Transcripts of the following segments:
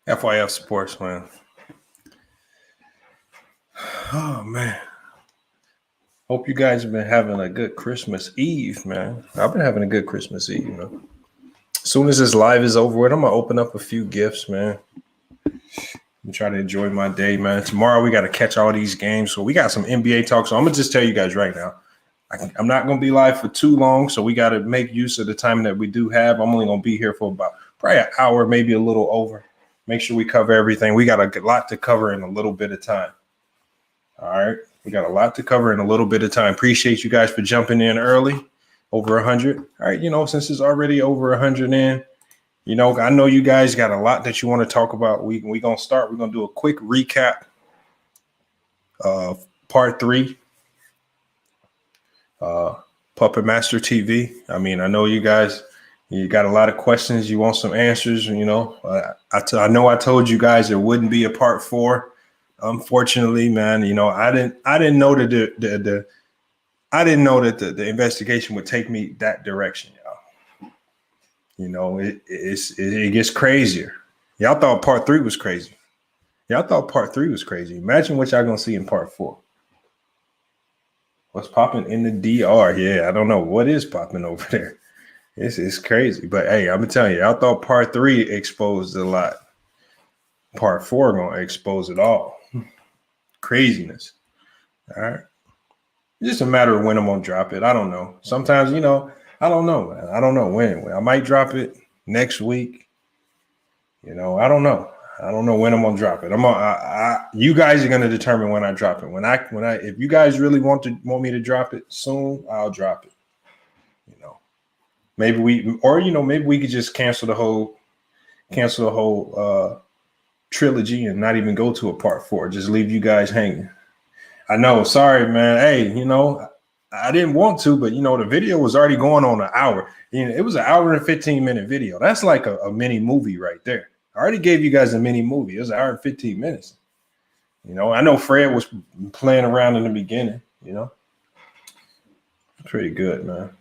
FYF Sports, man. Oh, man. Hope you guys have been having a good Christmas Eve, man. I've been having a good Christmas Eve, man. As soon as this live is over with, I'm going to open up a few gifts, man. And try to enjoy my day, man. Tomorrow we got to catch all these games. So we got some NBA talk. So I'm going to just tell you guys right now, I'm not going to be live for too long. So we got to make use of the time that we do have. I'm only going to be here for about probably an hour, maybe a little over. Make sure we cover everything. We got a lot to cover in a little bit of time. All right. We got a lot to cover in a little bit of time. Appreciate you guys for jumping in early. Over 100. All right. You know, since it's already over 100 in, you know, I know you guys got a lot that you want to talk about. We're going to start. We're going to do a quick recap of part 3. Puppet Master TV. I mean, I know you guys. You got a lot of questions. You want some answers. You know, I know I told you guys there wouldn't be a part 4. Unfortunately, man, you know, I didn't know that the investigation would take me that direction, y'all. You know, it gets crazier. Y'all thought part 3 was crazy. Imagine what y'all gonna see in part 4. What's popping in the DR? Yeah, I don't know what is popping over there. It's crazy, but hey, I'm gonna tell you, I thought part 3 exposed a lot. Part 4 gonna expose it all. Craziness. All right. It's just a matter of when I'm gonna drop it. I don't know. Sometimes, you know, I don't know, man. I don't know when. I might drop it next week. You know, I don't know. I don't know when I'm gonna drop it. You guys are gonna determine when I drop it. If you guys really want me to drop it soon, I'll drop it. You know. Maybe we could just cancel the whole trilogy and not even go to a part 4. Just leave you guys hanging. I know. Sorry, man. Hey, you know, I didn't want to, but you know, the video was already going on an hour. You know, it was an hour and 15-minute video. That's like a mini movie right there. I already gave you guys a mini movie. It was an hour and 15 minutes. You know, I know Fred was playing around in the beginning, you know. Pretty good, man.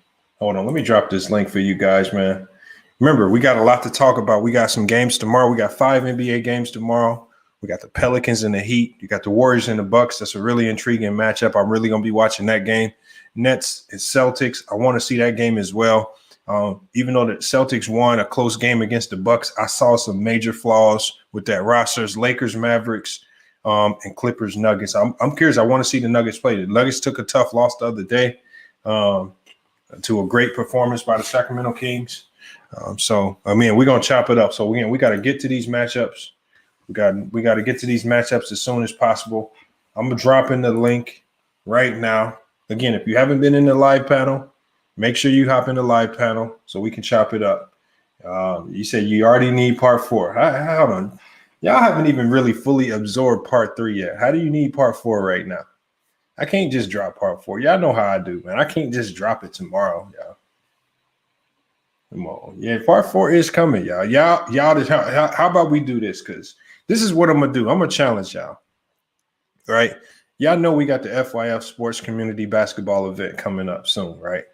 Hold on, let me drop this link for you guys, man. Remember, we got a lot to talk about. We got some games tomorrow. We got 5 NBA games tomorrow. We got the Pelicans and the Heat. You got the Warriors and the Bucks. That's a really intriguing matchup. I'm really going to be watching that game. Nets and Celtics. I want to see that game as well. Even though the Celtics won a close game against the Bucks, I saw some major flaws with that rosters. Lakers, Mavericks, and Clippers, Nuggets. I'm curious. I want to see the Nuggets play. The Nuggets took a tough loss the other day. To a great performance by the Sacramento Kings. So, I mean, we're going to chop it up. So, again, we got to get to these matchups. We got to get to these matchups as soon as possible. I'm going to drop in the link right now. Again, if you haven't been in the live panel, make sure you hop in the live panel so we can chop it up. You said you already need part 4. Hold on. Y'all haven't even really fully absorbed part 3 yet. How do you need part 4 right now? I can't just drop part 4. Y'all know how I do, man. I can't just drop it tomorrow, y'all. Come on. Yeah, part 4 is coming, y'all. How about we do this? Because this is what I'm going to do. I'm going to challenge y'all. Right? Y'all know we got the FYF Sports Community Basketball event coming up soon, right?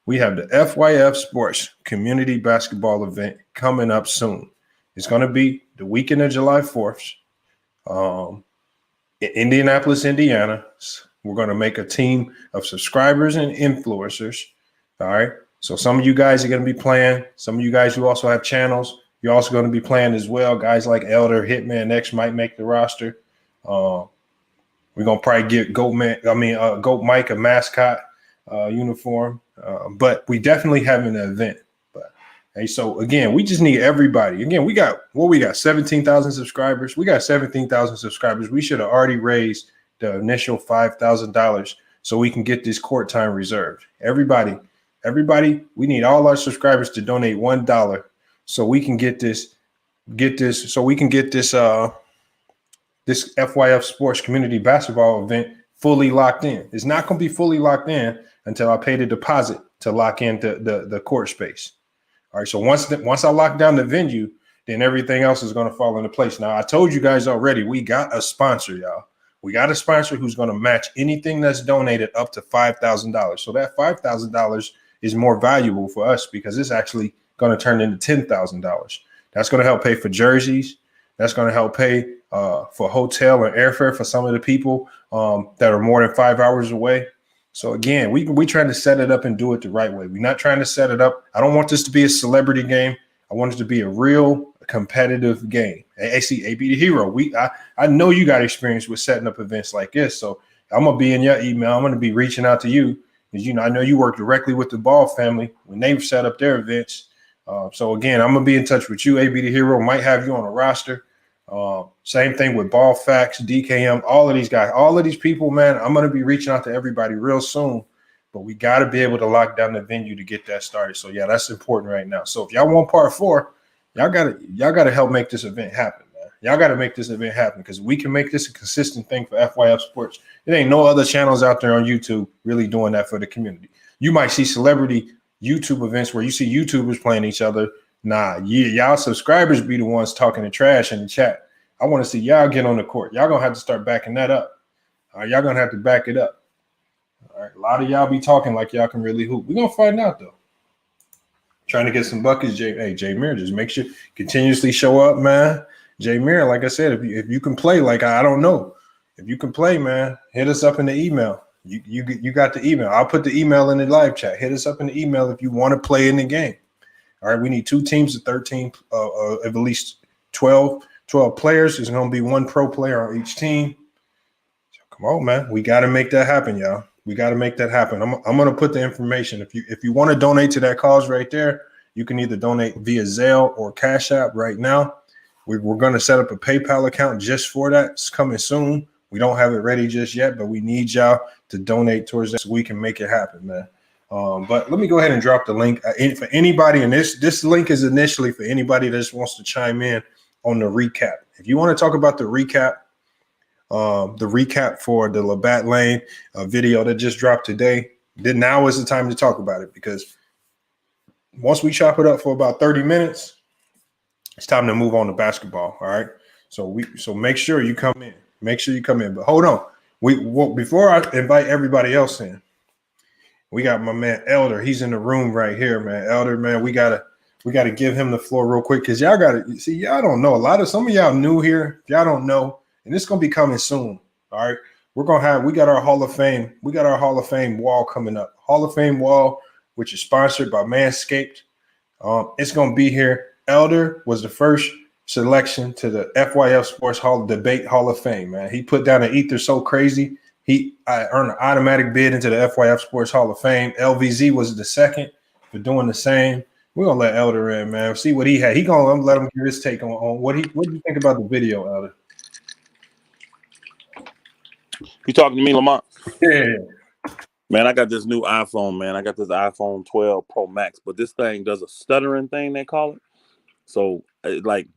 We have the FYF Sports Community Basketball event coming up soon. It's going to be the weekend of July 4th. In Indianapolis, Indiana. We're going to make a team of subscribers and influencers. All right. So some of you guys are going to be playing. Some of you guys who also have channels, you're also going to be playing as well. Guys like Elder, Hitman X might make the roster. We're going to probably get Goat Mike a mascot uniform. But we definitely having an event. But hey, so again, we just need everybody. Again, we got 17,000 subscribers. We got 17,000 subscribers. We should have already raised the initial $5,000 so we can get this court time reserved. Everybody, we need all our subscribers to donate $1 so we can get this this FYF Sports Community Basketball event fully locked in. It's not going to be fully locked in until I pay the deposit to lock in the court space. All right, so once I lock down the venue, then everything else is going to fall into place. Now, I told you guys already, we got a sponsor, y'all. We got a sponsor who's going to match anything that's donated up to $5,000. So that $5,000 is more valuable for us because it's actually going to turn into $10,000. That's going to help pay for jerseys. That's going to help pay for hotel and airfare for some of the people that are more than 5 hours away. So again, we trying to set it up and do it the right way. We're not trying to set it up. I don't want this to be a celebrity game. I want it to be a real competitive game. AC, AB the Hero. I know you got experience with setting up events like this. So I'm gonna be in your email. I'm gonna be reaching out to you because I know you work directly with the Ball family when they've set up their events. So again, I'm gonna be in touch with you. AB the Hero might have you on a roster. Same thing with Ball Facts, DKM, all of these guys, all of these people, man. I'm gonna be reaching out to everybody real soon. But we got to be able to lock down the venue to get that started. So yeah, that's important right now. So if y'all want part 4, y'all gotta help make this event happen, man. Y'all gotta make this event happen because we can make this a consistent thing for FYF Sports. There ain't no other channels out there on YouTube really doing that for the community. You might see celebrity YouTube events where you see YouTubers playing each other. Nah, y'all subscribers be the ones talking the trash in the chat. I want to see y'all get on the court. Y'all gonna have to start backing that up. All right, y'all gonna have to back it up. All right, a lot of y'all be talking like y'all can really hoop. We're gonna find out though. Trying to get some buckets, Jay Mir. Just make sure continuously show up, man. Jay Mir, like I said, if you can play, like I don't know, if you can play, man, hit us up in the email. You got the email. I'll put the email in the live chat. Hit us up in the email if you want to play in the game. All right, we need 2 teams of 13, of at least 12 players. There's gonna be 1 pro player on each team. So come on, man. We got to make that happen, y'all. We got to make that happen. I'm going to put the information. If you want to donate to that cause right there, you can either donate via Zelle or Cash App right now. We're going to set up a PayPal account just for that. It's coming soon. We don't have it ready just yet, but we need y'all to donate towards that so we can make it happen, man. But let me go ahead and drop the link for anybody. And this link is initially for anybody that just wants to chime in on the recap. If you want to talk about the recap for the LeBat Lane video that just dropped today, then now is the time to talk about it because once we chop it up for about 30 minutes, it's time to move on to basketball. All right. So make sure you come in. Make sure you come in. But hold on. Before I invite everybody else in, we got my man Elder. He's in the room right here, man. Elder, man, we gotta give him the floor real quick because y'all don't know. Some of y'all new here. If y'all don't know, and it's gonna be coming soon. All right. We got our Hall of Fame. We got our Hall of Fame wall coming up. Hall of Fame wall, which is sponsored by Manscaped. It's gonna be here. Elder was the first selection to the FYF Sports Debate Hall of Fame, man. He put down an ether so crazy. I earned an automatic bid into the FYF Sports Hall of Fame. LVZ was the second for doing the same. We're gonna let Elder in, man. See what he had. I'm gonna let him give his take on what do you think about the video, Elder? You talking to me, Lamont? Yeah. Man, I got this new iPhone, man. I got this iPhone 12 Pro Max, but this thing does a stuttering thing, they call it. So, like,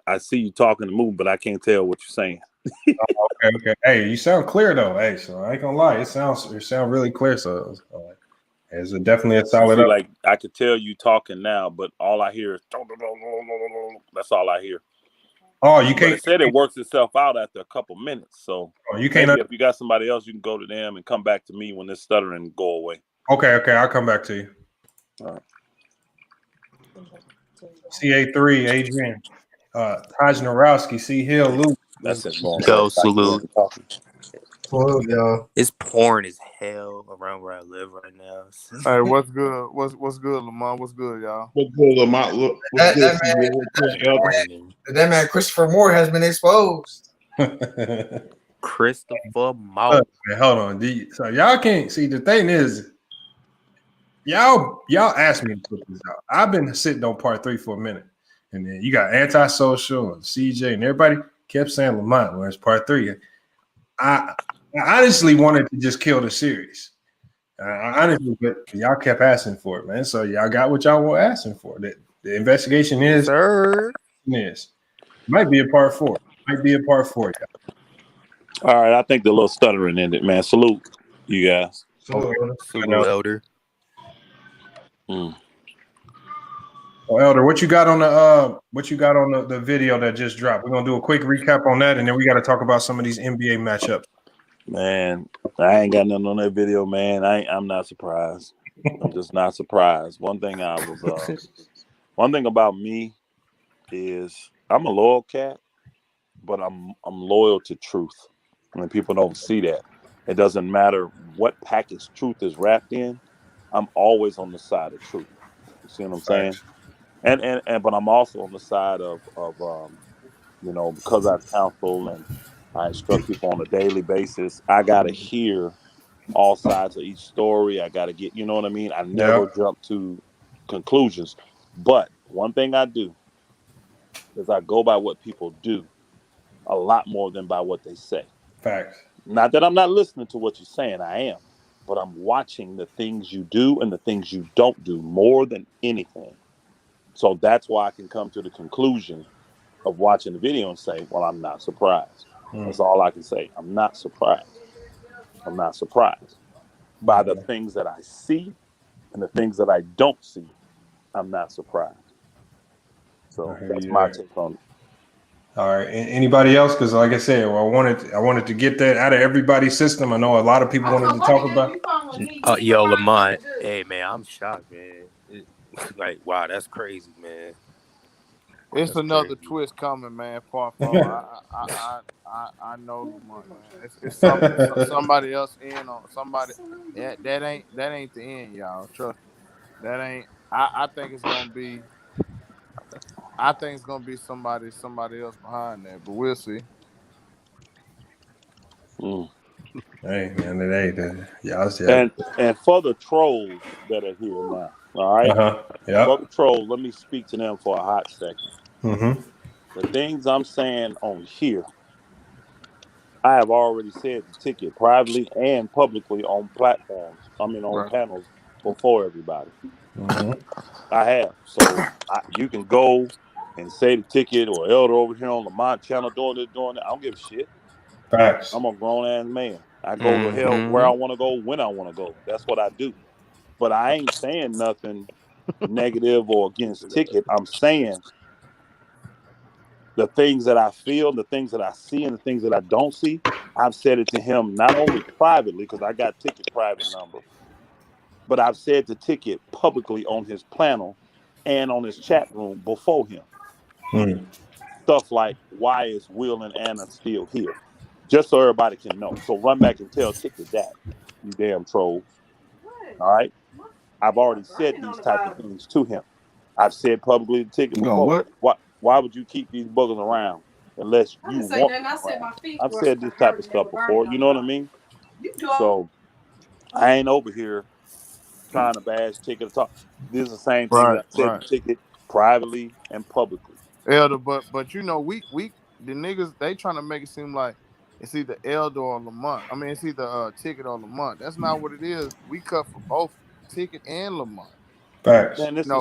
I see you talking and moving, but I can't tell what you're saying. Okay. Hey, you sound clear though. Hey, so I ain't gonna lie, it sounds really clear. So it's definitely a solid See, up. like I could tell you talking now, but all I hear is that's all I hear. Oh, you But can't. it said it works itself out after a couple minutes. So You can't. maybe if you got somebody else, you can go to them and come back to me when this stuttering go away. Okay. I'll come back to you. All right. CA3, Adrian, Taj Narowski, C Hill, Luke. That's it. Going Go right back salute. in talking. Well, y'all. It's pouring as hell around where I live right now. Hey, what's good? What's good, Lamont? What's good, y'all? What's good, Lamont? What's good? That man Christopher Moore has been exposed. Christopher Moore. Hold on. So y'all can't see. The thing is, y'all asked me to put this out. I've been sitting on part 3 for a minute, and then you got Antisocial and CJ and everybody kept saying Lamont. Where's part 3? I honestly wanted to just kill the series. Honestly, but y'all kept asking for it, man. So y'all got what y'all were asking for. The investigation is, Sir. Might be a part 4. Might be a part 4. Y'all. All right, I think the little stuttering ended, man. Salute, you guys. Salute, Elder. Well, Elder, what you got on the video that just dropped? We're gonna do a quick recap on that, and then we got to talk about some of these NBA matchups. Man, I ain't got nothing on that video, man. I'm not surprised. I'm just not surprised. One thing about me is I'm a loyal cat, but I'm loyal to truth. And people don't see that. It doesn't matter what package truth is wrapped in. I'm always on the side of truth. You see what I'm saying? And but I'm also on the side of because I counsel and I instruct people on a daily basis. I gotta hear all sides of each story. I gotta get, you know what I mean? I never jump to conclusions. But one thing I do is I go by what people do a lot more than by what they say. Facts. Not that I'm not listening to what you're saying, I am, but I'm watching the things you do and the things you don't do more than anything. So that's why I can come to the conclusion of watching the video and say, well, I'm not surprised. That's all I can say. I'm not surprised. I'm not surprised by the things that I see and the things that I don't see. I'm not surprised. So that's my take on it. All right. Anybody else? Because like I said, I wanted to get that out of everybody's system. I know a lot of people wanted to talk about. Yo, Lamont. Hey, man, I'm shocked, man. Wow, that's crazy, man. It's another twist coming, man. Part 4. I know Lamont, man. It's somebody else in on somebody. That ain't the end, y'all. Trust me. That ain't. I think it's gonna be. I think it's gonna be somebody else behind that, but we'll see. Hey man, and for the trolls that are here now, all right. For the trolls, let me speak to them for a hot second. The things I'm saying on here, I have already said the ticket privately and publicly on platforms. On panels before everybody. I have. So you can go and say the ticket or Elder over here on Lamont channel doing this, doing that. I don't give a shit. Facts. I'm a grown ass man. I go to hell where I want to go, when I want to go. That's what I do. But I ain't saying nothing negative or against ticket. I'm saying the things that I feel, the things that I see, and the things that I don't see. I've said it to him not only privately, because I got ticket private number, but I've said the ticket publicly on his panel and on his chat room before him. Stuff like, why is Will and Anna still here? Just so everybody can know. So run back and tell Ticket that, you damn trolls. All right? I've already said these type of things to him. I've said publicly to Ticket before. Why would you keep these buggers around unless you want them around? I've said this type of stuff before. You know what I mean? So I ain't over here trying to bash Ticket or talk. This is the same thing that I said to Ticket privately and publicly. Elder, but we the niggas, they trying to make it seem like it's either Elder or Lamont. I mean, it's either Ticket or Lamont. That's not what it is. We cut for both Ticket and Lamont. Facts.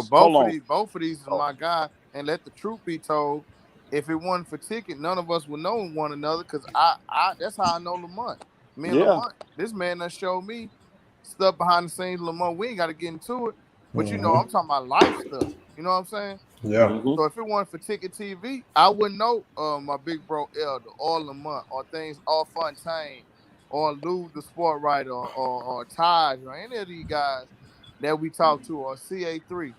Both of these is my guy. And let the truth be told, if it wasn't for Ticket, none of us would know one another. Cause I that's how I know Lamont. Me and Yeah. Lamont, this man done showed me stuff behind the scenes. Lamont, we ain't got to get into it, but you know, I'm talking about life stuff. You know what I'm saying? Yeah. Mhm. So if it wasn't for Ticket TV, I wouldn't know my big bro Elder or Lamont or things or Fontaine or Lou the sport writer or Taj or any of these guys that we talk to or CA3.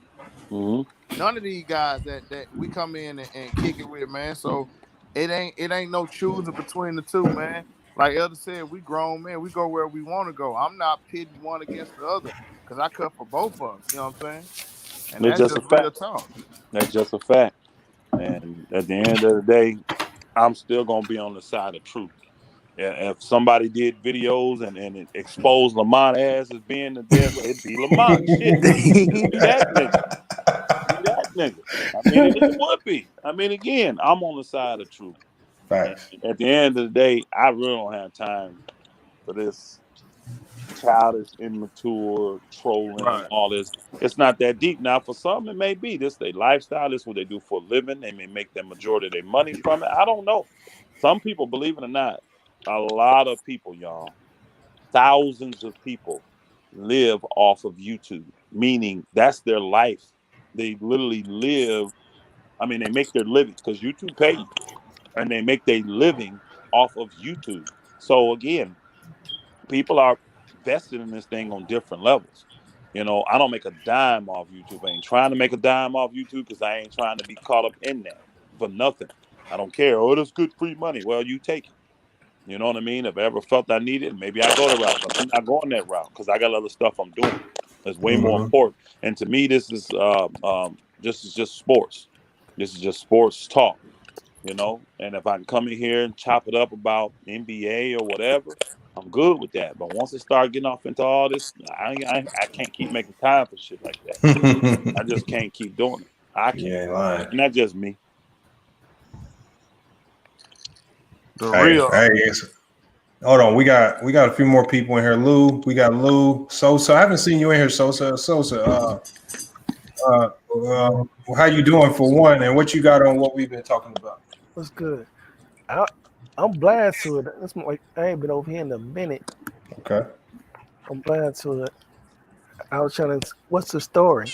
Mhm. None of these guys that we come in and kick it with, man. So it ain't no choosing between the two, man. Like Elder said, we grown men. We go where we want to go. I'm not pitting one against the other because I cut for both of us. You know what I'm saying? And It's that's just a just real fact. talk. That's just a fact. And at the end of the day, I'm still gonna be on the side of truth. Yeah, if somebody did videos and it exposed Lamont ass as being the devil, it'd be Lamont. Shit. Be that nigga. Be that nigga. I mean, it would be. I mean, again, I'm on the side of truth. And Facts. at the end of the day, I really don't have time for this childish, immature trolling and all this. It's not that deep. Now, for some, it may be this their lifestyle. This is what they do for a living. They may make the majority of their money from it. I don't know. Some people, believe it or not, a lot of people, y'all, thousands of people live off of YouTube, meaning that's their life. They literally live. I mean, they make their living because YouTube pay you, and they make their living off of YouTube. So again, people are vested in this thing on different levels. You know, I don't make a dime off YouTube. I ain't trying to make a dime off YouTube because I ain't trying to be caught up in that for nothing. I don't care. Oh, that's good free money. Well, you take it. You know what I mean? If I ever felt I needed it, maybe I go the route, but I'm not going that route because I got other stuff I'm doing. That's way more important. And to me, this is just sports. This is just sports talk, you know. And if I can come in here and chop it up about NBA or whatever, I'm good with that. But once it start getting off into all this, I can't keep making time for shit like that. I just can't keep doing it. I can't. You ain't lying. And that's just me. The real. Hold on, we got a few more people in here. Lou, we got Lou, Sosa. I haven't seen you in here, Sosa. How you doing for one, and what you got on what we've been talking about? What's good? I'm blind to it. That's like I ain't been over here in a minute. Okay. I'm blind to it. I was trying to. What's the story?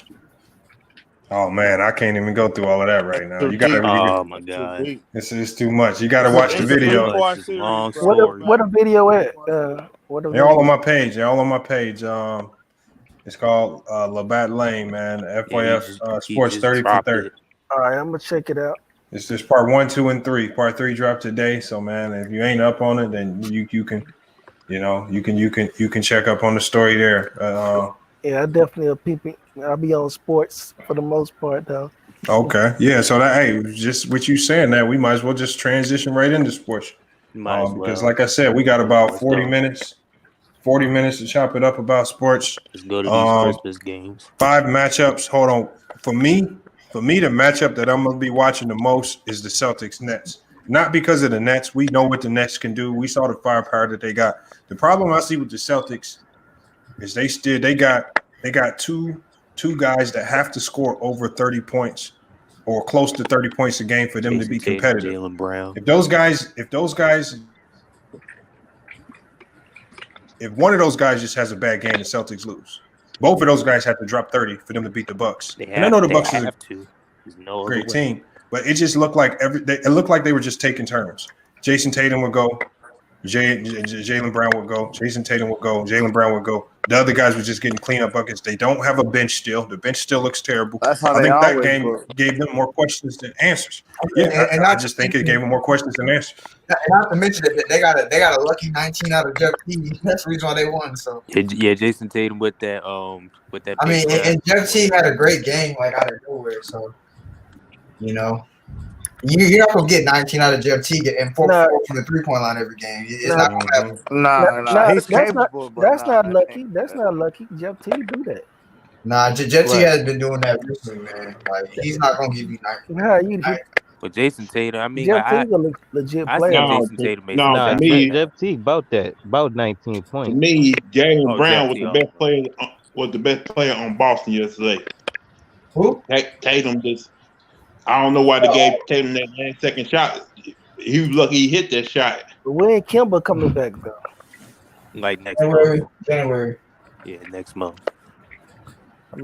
Oh man, I can't even go through all of that right now. You Oh got my god, it's too much. You got to watch the video. Long What a video at? What a They're all on my page. They're all on my page. It's called LeBat Lane, man. FYF Sports 30 for 30. All right, I'm gonna check it out. It's just part 1, 2, and 3. Part 3 dropped today. So man, if you ain't up on it, then you can, you can check up on the story there. Yeah, I definitely a peeping. I'll be on sports for the most part, though. Okay, yeah. So that just what you saying that we might as well just transition right into sports. Because like I said, we got about 40 minutes. 40 minutes to chop it up about sports. Let's go to these Christmas games. 5 matchups. Hold on. For me, the matchup that I'm gonna be watching the most is the Celtics Nets. Not because of the Nets. We know what the Nets can do. We saw the firepower that they got. The problem I see with the Celtics is they got two guys that have to score over 30 points or close to 30 points a game for them to be competitive. Jaylen Brown. If one of those guys just has a bad game, the Celtics lose. Both of those guys have to drop 30 for them to beat the Bucks. And I know the Bucks is a great team, but it just looked like they were just taking turns. Jason Tatum would go, Jaylen Brown would go, Jason Tatum would go, Jaylen Brown would go. The other guys were just getting cleanup buckets. They don't have a bench still. The bench still looks terrible. That's how I think that game look. gave them more questions than answers. Yeah, and I just think it gave them more questions than answers. And not to mention that they got a lucky 19 out of Jeff Teague. That's the reason why they won. So yeah, Jason Tatum with that. I mean, and Jeff Teague had a great game, like out of nowhere. So you're not gonna get 19 out of Jeff Teague and 4 from the 3-point line every game. It's not gonna happen. Nah. He's capable. That's not lucky. That's not lucky. Jeff Teague do that. Nah, Jeff Teague has been doing that recently, man. Like he's not gonna give you 19. But Jason Tatum, I mean, Jeff Teague a legit player. Jason Tatum made Jeff Teague about 19 points. To me, Jaylen Brown was the best player on Boston yesterday. Who? Tatum just I don't know why the game came in that last second shot. He was lucky he hit that shot. But when Kimba coming back though? Like next month. January. Yeah, next month.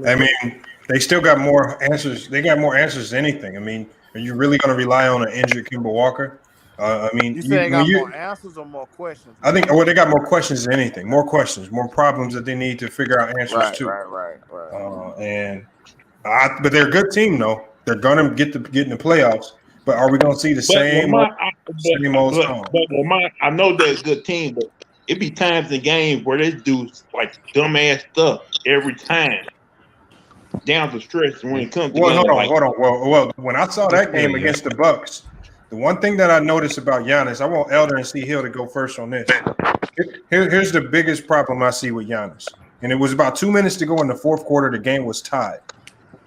I mean, they still got more answers. They got more answers than anything. I mean, are you really going to rely on an injured Kemba Walker? I mean, you saying got more answers or more questions? I think they got more questions than anything. More questions, more problems that they need to figure out answers to. Right. But they're a good team, though. They're going to get in the playoffs. But are we going to see the same old song? But Lamont, I know they're a good team, but it be times in games where they do like dumbass stuff every time. Down the stretch when it comes to hold on. Well, when I saw that game against the Bucks, the one thing that I noticed about Giannis, I want Elder and C. Hill to go first on this. Here's the biggest problem I see with Giannis. And it was about 2 minutes to go in the fourth quarter. The game was tied.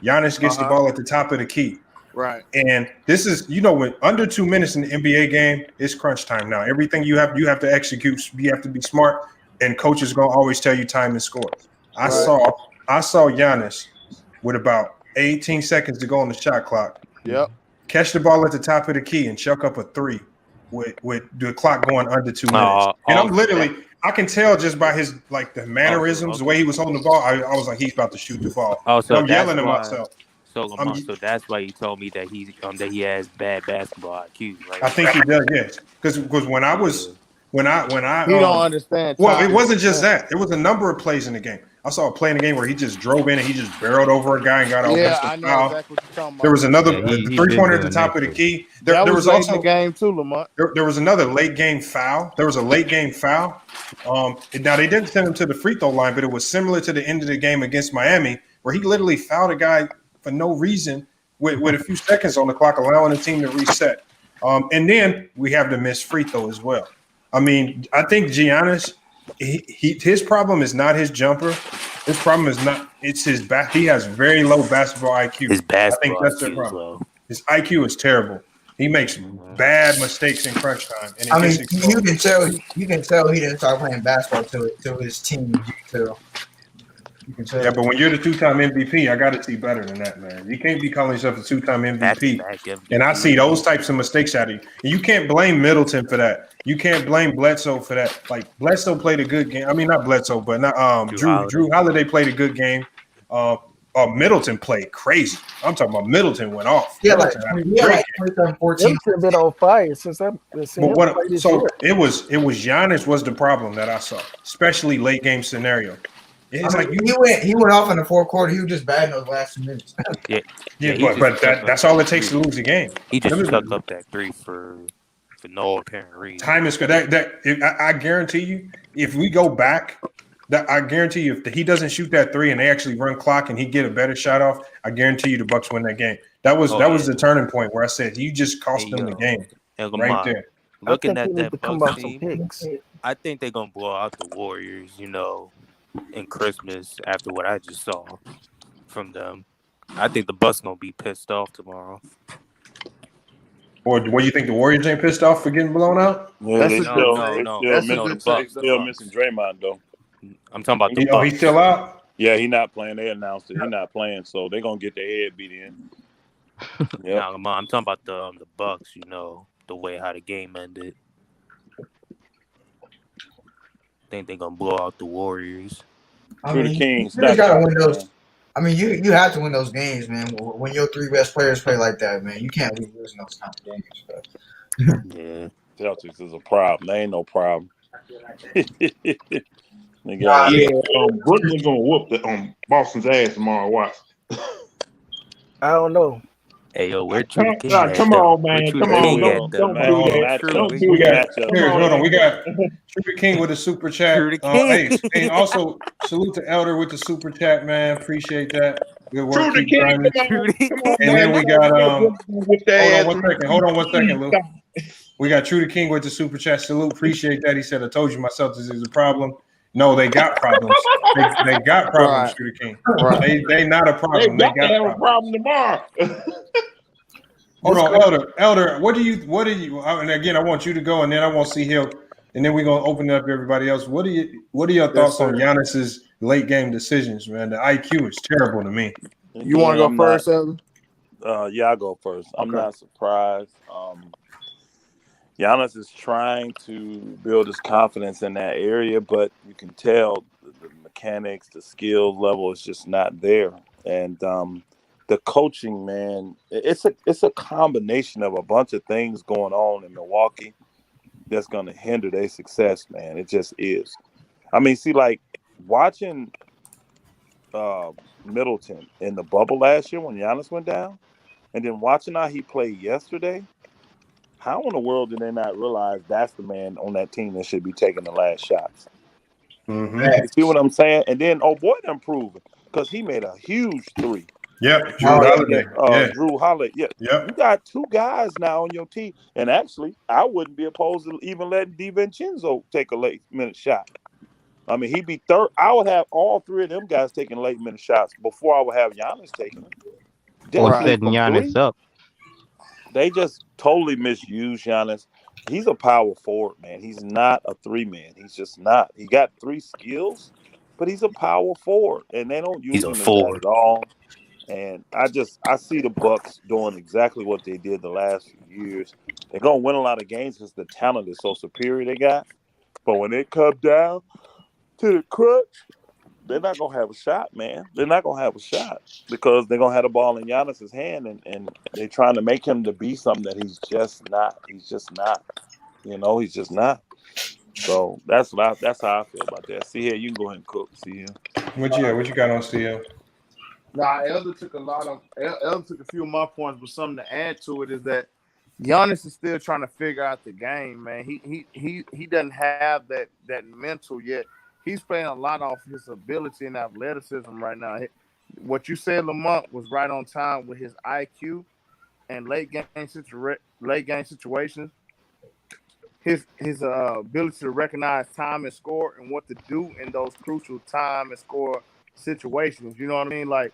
Giannis gets the ball at the top of the key. Right. And this is, when under 2 minutes in the NBA game, it's crunch time now. Everything you have to execute. You have to be smart. And coaches going to always tell you time and score. I saw Giannis with about 18 seconds to go on the shot clock. Yep. Catch the ball at the top of the key and chuck up a three with the clock going under 2 minutes. And I'm literally, I can tell just by his the mannerisms, the way he was holding the ball. I was like, he's about to shoot the ball. So I'm yelling at myself. So that's why you told me that he has bad basketball IQ. Right? I think he does, yes. Because when I he don't understand. Well, it wasn't just that. There was a number of plays in the game. I saw a play in the game where he just drove in and he just barreled over a guy and got an offensive foul. Exactly what you're talking about. There was another three-pointer at the top of the key. There was also the game too, Lamont. There was another late game foul. There was a late game foul. Now they didn't send him to the free throw line, but it was similar to the end of the game against Miami, where he literally fouled a guy for no reason with a few seconds on the clock, allowing the team to reset. And then we have the missed free throw as well. I mean, I think Giannis, his problem is not his jumper. His problem is not it's his back. He has very low basketball IQ. His basketball I think that's the problem. His IQ is terrible. He makes bad mistakes in crunch time. And I mean, you can tell he didn't start playing basketball till his team too. Yeah, but when you're the two-time MVP, I got to see better than that, man. You can't be calling yourself a two-time MVP. And I see those types of mistakes out of you. And you can't blame Middleton for that. You can't blame Bledsoe for that. Like, Bledsoe played a good game. I mean, not Bledsoe, but not Drew Holiday played a good game. Middleton played crazy. I'm talking about Middleton went off. Yeah, like 14. Middleton been on fire since it was Giannis was the problem that I saw, especially late game scenario. It's he went off in the fourth quarter. He was just bad in those last 2 minutes. but that's all it takes to lose the game. He just chucked up that three for no apparent reason. Time is good. I guarantee you, if we go back, I guarantee you, if he doesn't shoot that three and they actually run clock and he get a better shot off, I guarantee you the Bucks win that game. That was the turning point where I said you just cost them the game right there. Looking at that Bucks team, I think they're gonna blow out the Warriors. In Christmas, after what I just saw from them, I think the Bucks gonna be pissed off tomorrow. Or what do you think the Warriors ain't pissed off for getting blown out? Yeah, they're still missing Draymond though. I'm talking about the Bucks. He's still out? Yeah, he's not playing. They announced it. He's not playing, so they're gonna get their head beat in. Yeah, I'm talking about the Bucks. The way how the game ended. I think they're gonna blow out the Warriors. The Kings. You gotta win those. I mean, you have to win those games, man. When your three best players play like that, man, you can't be losing those kind of Yeah, games. Celtics is a problem. They ain't no problem. Brooklyn's gonna whoop Boston's ass tomorrow. Watch. I don't know. Hey, yo, where True King at? Come on, man. Come on. Don't do that. Don't do that. Hold on. We got True King with a super chat. Hey, also salute to Elder with the super chat, man. Appreciate that. Good work. Keep grinding. And then we got Hold on one second, Lou. We got True King with the super chat. Salute. Appreciate that. He said, "I told you myself this is a problem." No, they got problems. They got problems, True King. They not a problem. They got a problem tomorrow. Hold on, Elder. What do you? And again, I want you to go, and then I want to see Hill, and then we're gonna open it up to everybody else. What are your thoughts on Giannis's late game decisions, man? The IQ is terrible to me. You want to go first, Elder? Yeah, I'll go first. I'm not surprised. Giannis is trying to build his confidence in that area, but you can tell the mechanics, the skill level is just not there. And the coaching, man, it's a combination of a bunch of things going on in Milwaukee that's going to hinder their success, man. It just is. I mean, see, like watching Middleton in the bubble last year when Giannis went down, and then watching how he played yesterday. How in the world did they not realize that's the man on that team that should be taking the last shots? Mm-hmm. You see what I'm saying? And then, oh boy, them proving because he made a huge three. Yep, Drew Holiday. Drew Holiday. Yeah, yep. You got two guys now on your team, and actually, I wouldn't be opposed to even letting DiVincenzo take a late minute shot. I mean, he'd be third. I would have all three of them guys taking late minute shots before I would have Giannis taking them. Or setting Giannis up. They just totally misuse Giannis. He's a power forward, man. He's not a three-man. He's just not. He got three skills, but he's a power forward, and they don't use him as that at all. And I see the Bucks doing exactly what they did the last few years. They're gonna win a lot of games because the talent is so superior they got. But when it comes down to the crunch, they're not going to have a shot, man. They're not going to have a shot because they're going to have the ball in Giannis's hand, and they're trying to make him to be something that he's just not. He's just not. You know, he's just not. So that's how I feel about that. See here, you can go ahead and cook. See here. What you got on CL? Nah, Elder took a few of my points, but something to add to it is that Giannis is still trying to figure out the game, man. He doesn't have that mental yet. He's playing a lot off his ability and athleticism right now. What you said, Lamont, was right on time with his IQ and late game situations. His ability to recognize time and score and what to do in those crucial time and score situations. You know what I mean? Like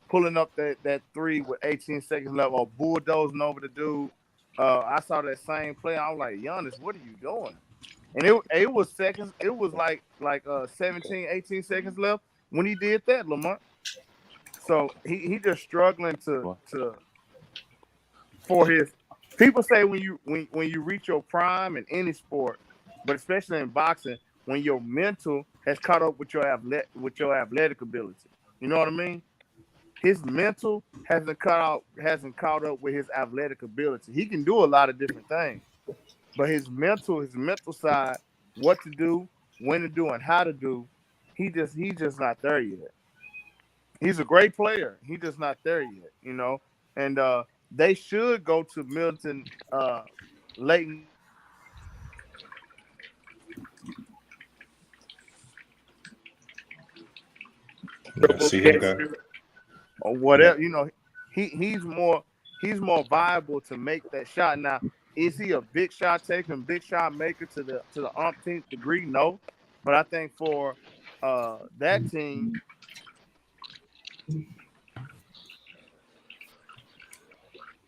pulling up that three with 18 seconds left or bulldozing over the dude. I saw that same play. I was like, Giannis, what are you doing? And it was seconds. It was like 17, 18 seconds left when he did that, Lamont. So he just struggling for his. People say when you reach your prime in any sport, but especially in boxing, when your mental has caught up with your athletic ability. You know what I mean? His mental hasn't caught up with his athletic ability. He can do a lot of different things. But his mental side, what to do, when to do, and how to do, he's just not there yet. He's a great player. He's just not there yet, you know. And they should go to Milton Leighton. See him go. Or whatever, you know, he's more viable to make that shot. Now, is he a big shot taker, big shot maker to the umpteenth degree? No, but I think for that team,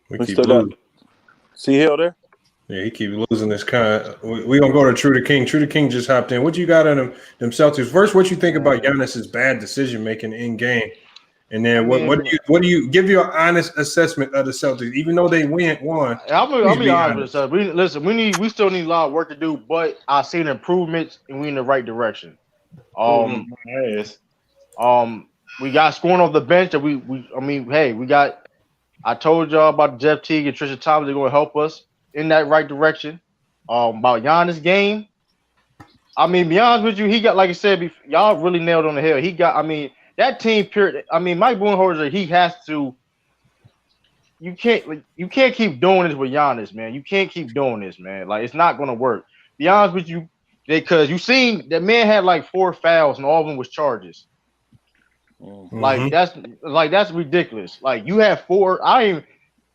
we keep losing. See Hill there? Yeah, he keep losing this kind. We're gonna go to True the King. True the King just hopped in. What you got on them Celtics? First, what you think about Giannis's bad decision making in game? And then what do you give your honest assessment of the Celtics, even though they won? I'll be honest with us. We still need a lot of work to do, but I seen improvements and we in the right direction. We got scoring off the bench that we got. I told y'all about Jeff Teague and Trisha Thomas. They're going to help us in that right direction. About Giannis' game, I mean, be honest with you, he got, like I said, y'all really nailed on the head. He got, that team period. Mike Budenholzer, he has to. You can't keep doing this with Giannis, man. You can't keep doing this, man. Like, it's not gonna work. Be honest with you, because you seen that man had like 4 fouls and all of them was charges. Mm-hmm. Like that's ridiculous. Like you have 4. I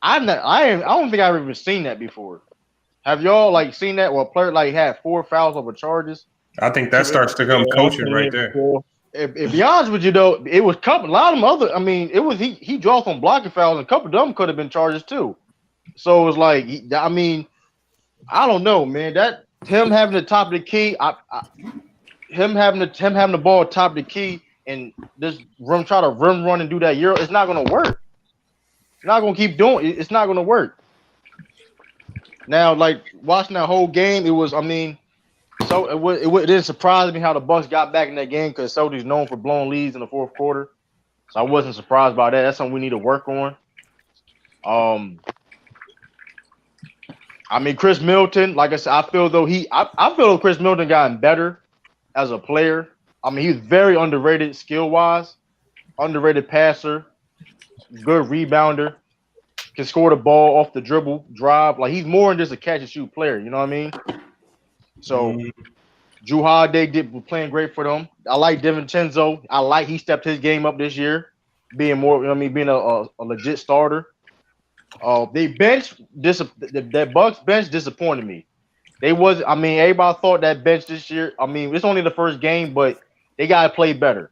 don't think I've even seen that before. Have y'all like seen that where a player like had 4 fouls over charges? I think that starts to come coaching right there. If be honest with you though, it was a lot of them other. It was he draws on blocking fouls, and a couple of them could have been charges too. So it was like, I don't know, man. That him having the top of the key, him having the ball top of the key, and this try to run and do that Euro, it's not gonna work. not gonna keep doing it. It's not gonna work. Now, like watching that whole game, it was. I mean, so it didn't surprise me how the Bucks got back in that game because Celtics known for blowing leads in the fourth quarter. So I wasn't surprised by that. That's something we need to work on. I mean, Chris Middleton, like I said, I feel though Chris Middleton gotten better as a player. I mean, he's very underrated skill-wise, underrated passer, good rebounder, can score the ball off the dribble, drive. Like he's more than just a catch-and-shoot player. You know what I mean? So, Jrue Holiday was playing great for them. I like DiVincenzo. He stepped his game up this year, being more. You know what I mean, being a legit starter. That Bucks bench disappointed me. Everybody thought that bench this year. I mean, it's only the first game, but they gotta play better.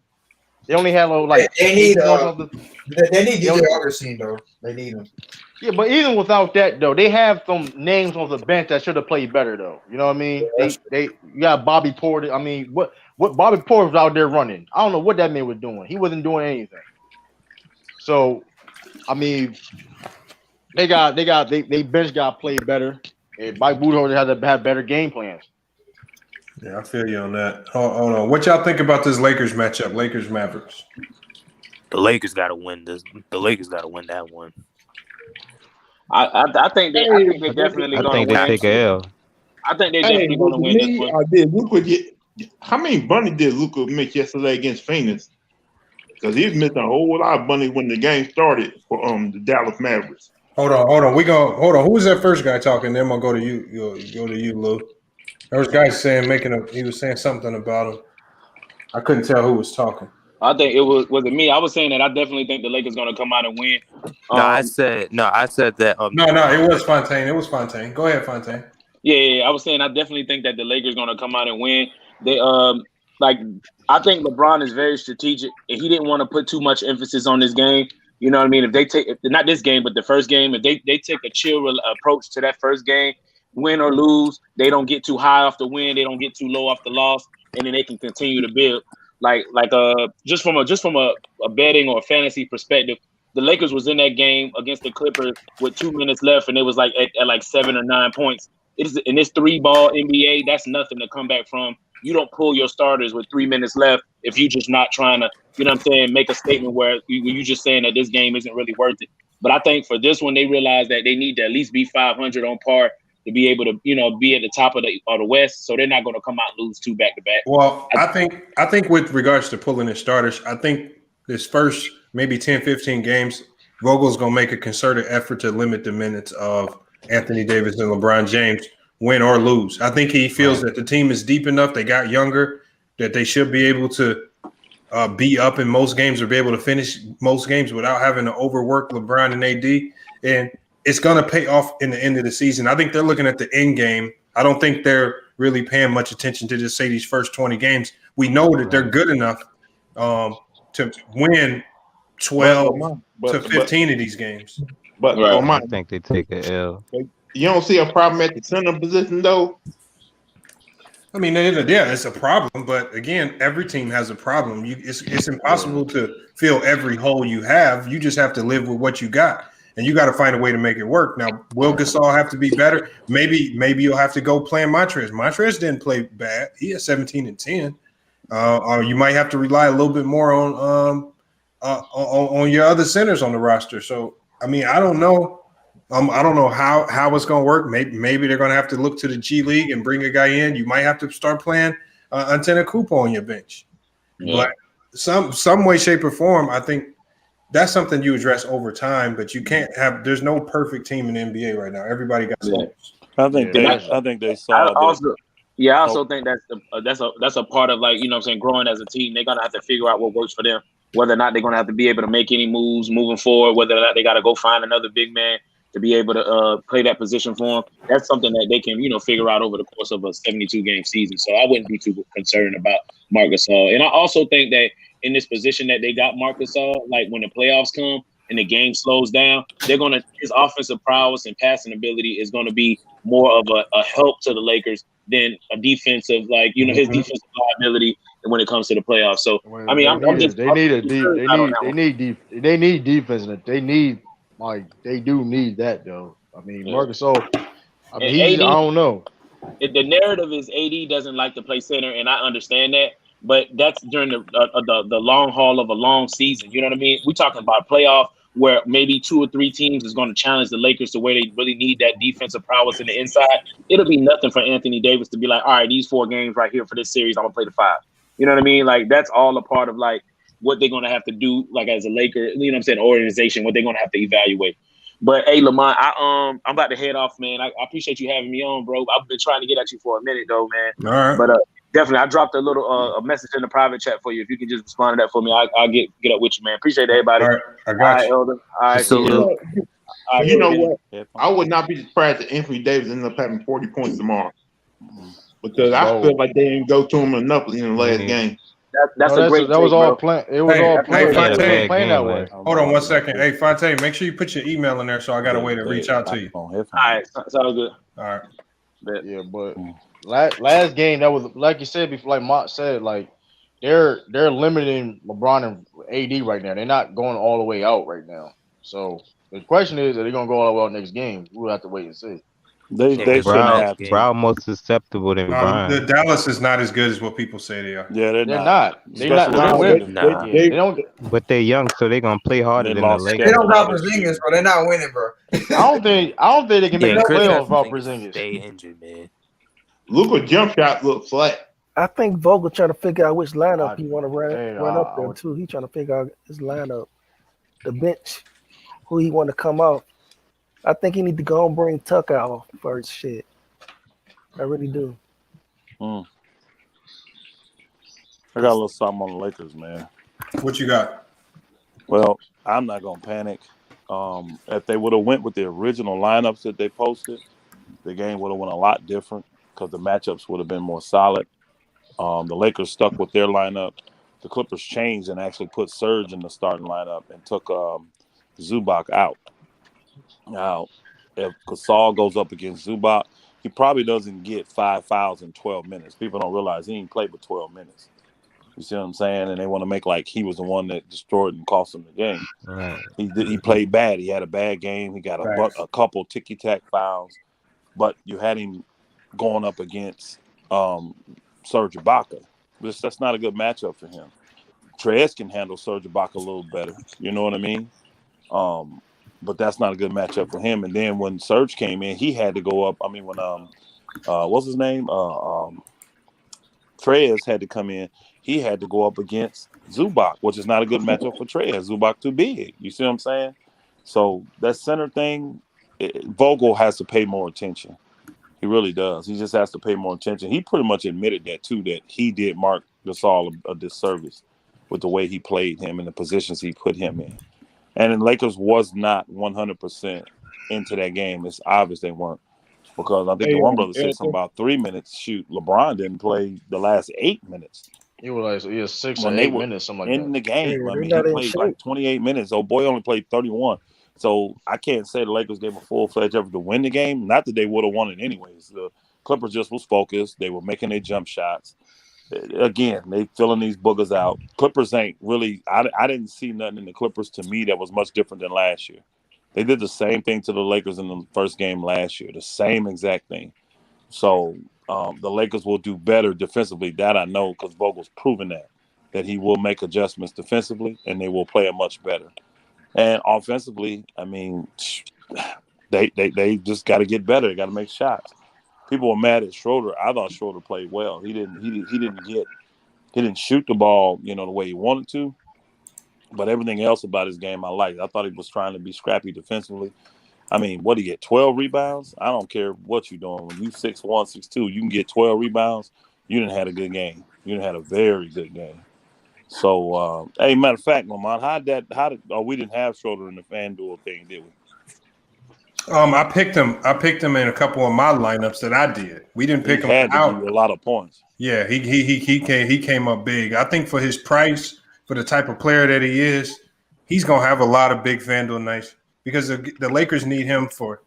They only have they need DJ Augustine though. They need him. Yeah, but even without that though, they have some names on the bench that should have played better though. You know what I mean? Yeah, you got Bobby Porter. I mean, what Bobby Porter was out there running? I don't know what that man was doing. He wasn't doing anything. So, I mean, they bench got to play better. And Mike Budenholzer had to have better game plans. Yeah, I feel you on that. Hold on. What y'all think about this Lakers matchup? Lakers Mavericks. The Lakers got to win this. The Lakers got to win that one. I think they definitely going to win. Take a L. I think they definitely going to win this one. How many bunnies did Luka miss yesterday against Phoenix? Because he was missing a whole lot of bunnies when the game started for the Dallas Mavericks. Hold on. Who was that first guy talking? Then I'm gonna go to you. Go to you, Lou. There was guys he was saying something about him. I couldn't tell who was talking. I think it was it me? I was saying that I definitely think the Lakers going to come out and win. I said that. No, it was Fontaine. It was Fontaine. Go ahead, Fontaine. Yeah, I was saying I definitely think that the Lakers going to come out and win. They I think LeBron is very strategic, and he didn't want to put too much emphasis on this game. You know what I mean? If not this game, but the first game, if they take a chill approach to that first game, win or lose, they don't get too high off the win, they don't get too low off the loss, and then they can continue to build. Just from a betting or a fantasy perspective, the Lakers was in that game against the Clippers with 2 minutes left, and it was like at 7 or 9 points. In this 3-ball NBA, that's nothing to come back from. You don't pull your starters with 3 minutes left if you're just not trying to, you know what I'm saying, make a statement where you're just saying that this game isn't really worth it. But I think for this one, they realize that they need to at least be 500 on par to be able to, be at the top of the West. So they're not going to come out and lose 2 back-to-back. Well, I think with regards to pulling their starters, I think this first maybe 10, 15 games, Vogel's going to make a concerted effort to limit the minutes of Anthony Davis and LeBron James, win or lose. I think he feels that the team is deep enough, they got younger, that they should be able to be up in most games or be able to finish most games without having to overwork LeBron and AD. And it's going to pay off in the end of the season. I think they're looking at the end game. I don't think they're really paying much attention to just say these first 20 games. We know that they're good enough to win 12 to 15 of these games. But I think they take a L. You don't see a problem at the center position, though? I mean, yeah, it's a problem. But, again, every team has a problem. It's impossible to fill every hole you have. You just have to live with what you got. And you got to find a way to make it work. Now, will Gasol have to be better? Maybe you'll have to go play Montrezl. Montrezl didn't play bad. He had 17 and 10. Or you might have to rely a little bit more on your other centers on the roster. So, I mean, I don't know. I don't know how it's going to work. Maybe they're going to have to look to the G League and bring a guy in. You might have to start playing Antetokounmpo on your bench. Yeah. But some way, shape, or form, I think that's something you address over time. But you can't have. There's no perfect team in the NBA right now. Everybody got slumpers. I think they saw. I also think that's a part of, like, you know what I'm saying, growing as a team. They're gonna have to figure out what works for them. Whether or not they're gonna have to be able to make any moves moving forward. Whether or not they got to go find another big man to be able to play that position for them. That's something that they can, figure out over the course of a 72-game season. So I wouldn't be too concerned about Marc Gasol. And I also think that in this position that they got Marc Gasol, like when the playoffs come and the game slows down, his offensive prowess and passing ability is going to be more of a help to the Lakers than a defensive, his defensive liability when it comes to the playoffs. So, I mean, they need defense. They need Like they do need that though. I mean, Yeah. Marcus. So I mean, And I don't know. The narrative is AD doesn't like to play center, and I understand that. But that's during the long haul of a long season. You know what I mean? We're talking about playoff where maybe 2 or 3 teams is going to challenge the Lakers to where they really need that defensive prowess in the inside. It'll be nothing for Anthony Davis to be like, all right, these 4 games right here for this series, I'm gonna play the 5. You know what I mean? Like that's all a part of like what they're gonna have to do, like as a Laker, you know what I'm saying, organization, what they're gonna have to evaluate. But hey, Lamont, I'm about to head off, man. I appreciate you having me on, bro. I've been trying to get at you for a minute though, man. All right. But definitely, I dropped a little a message in the private chat for you. If you can just respond to that for me, I'll get up with you, man. Appreciate everybody. All right, I got you. Elder. All right, Salute. You know what? I would not be surprised if Anthony Davis ended up having 40 points tomorrow. Because I feel like they didn't go to him enough in the last game. That's a great that was take, all bro. planned. It was all planned. Fontaine, Playing that way. Hold on 1 second. Hey, Fontaine, make sure you put your email in there so I got a way to reach out to you. All right, sounds good. All right. Yeah, but last game that was like you said before, like Mott said, like they're limiting LeBron and AD right now. They're not going all the way out right now. So the question is, are they gonna go all the way out next game? We'll have to wait and see. They shouldn't have to. Brown more susceptible than Brian. The Dallas is not as good as what people say they are. Yeah, they're not. They're not. They don't. But they're young, so they're gonna play harder than the Lakers. They don't got Porzingis, bro. They're not winning, bro. I don't think they can make the playoffs without Porzingis. Stay injured, man. Luka jump shot looks flat. I think Vogel trying to figure out which lineup he want to run up there too. He trying to figure out his lineup, the bench, who he want to come out. I think he need to go and bring Tuck out first. Shit, I really do. I got a little something on the Lakers, man. What you got? Well, I'm not gonna panic. If they would have went with the original lineups that they posted, the game would have went a lot different because the matchups would have been more solid. The Lakers stuck with their lineup. The Clippers changed and actually put Serge in the starting lineup and took Zubac out. Now, if Gasol goes up against Zubac, he probably doesn't get 5 fouls in 12 minutes. People don't realize he ain't played but 12 minutes. You see what I'm saying? And they want to make like he was the one that destroyed and cost him the game. Right. He played bad. He had a bad game. He got a couple ticky-tack fouls. But you had him going up against Serge Ibaka. That's not a good matchup for him. Trez can handle Serge Ibaka a little better. You know what I mean? But that's not a good matchup for him. And then when Serge came in, he had to go up. I mean, when what's his name? Trez had to come in. He had to go up against Zubac, which is not a good matchup for Trez. Zubac too big. You see what I'm saying? So that center thing, Vogel has to pay more attention. He really does. He just has to pay more attention. He pretty much admitted that too, that he did Marc Gasol a disservice with the way he played him and the positions he put him in. And the Lakers was not 100% into that game. It's obvious they weren't. Because I think the one brother said something about 3 minutes. Shoot, LeBron didn't play the last 8 minutes. He was like 6 or 8 minutes, something like that. In the game. Yeah, I mean, he played like 28 minutes. Oh, boy only played 31. So I can't say the Lakers gave a full-fledged effort to win the game. Not that they would have won it anyways. The Clippers just was focused. They were making their jump shots. Again, they filling these boogers out. Clippers ain't really – I didn't see nothing in the Clippers to me that was much different than last year. They did the same thing to the Lakers in the first game last year, the same exact thing. So the Lakers will do better defensively. That I know because Vogel's proven that he will make adjustments defensively and they will play it much better. And offensively, I mean, they just got to get better. They got to make shots. People were mad at Schroeder. I thought Schroeder played well. He didn't shoot the ball, the way he wanted to. But everything else about his game I liked. I thought he was trying to be scrappy defensively. I mean, what did he get? 12 rebounds? I don't care what you're doing. When you 6'1", 6'2", you can get 12 rebounds. You didn't have a good game. You didn't have a very good game. So, hey, matter of fact, Lamont, we didn't have Schroeder in the FanDuel thing, did we? I picked him in a couple of my lineups that I did. We didn't pick him out. He had a lot of points. Yeah, he came up big. I think for his price, for the type of player that he is, he's gonna have a lot of big FanDuel nights because the Lakers need him for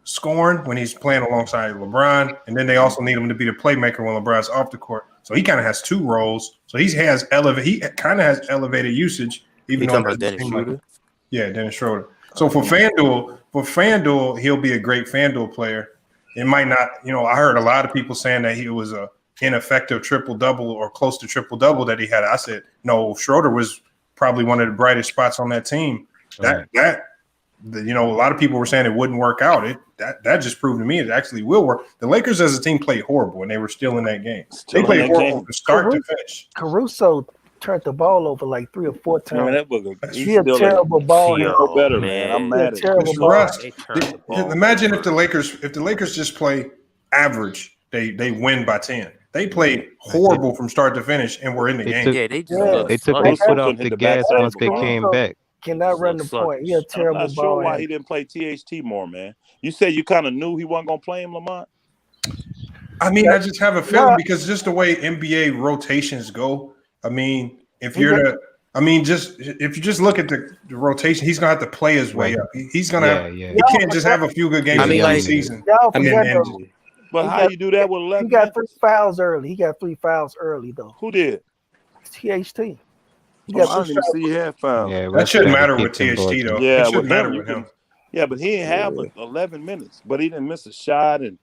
scoring when he's playing alongside LeBron, and then they also need him to be the playmaker when LeBron's off the court. So he kind of has two roles. So he kind of has elevated usage, even though Dennis Schroeder. Yeah, Dennis Schroeder. So for FanDuel, he'll be a great FanDuel player. It might not, I heard a lot of people saying that he was a ineffective triple-double or close to triple-double that he had. I said, no, Schroeder was probably one of the brightest spots on that team. A lot of people were saying it wouldn't work out. That just proved to me it actually will work. The Lakers as a team played horrible, and they were still in that game. They played horrible from start to finish. Caruso turned the ball over like 3 or 4 times. Man, that was He's a terrible ball handler. Better, man. I'm mad at you. Imagine if the Lakers just play average, they win by 10. They played horrible from start to finish and were in the game. They took their foot off the gas once they came back. Cannot run the point. He a terrible I'm not ball sure why he didn't play THT more, man. You said you kind of knew he wasn't gonna play him, Lamont. I mean, I just have a feeling because just the way NBA rotations go. I mean, if you just look at the rotation, he's gonna have to play his way up. He's gonna have. He can't just have a few good games in the season. But how you do that with 11? He got 3 fouls early. He got 3 fouls early though. Who did? THT. I didn't even see he had fouls. Yeah, that shouldn't matter with THT though. Yeah, it shouldn't matter with him. Yeah, but he didn't have 11 minutes. But he didn't miss a shot, and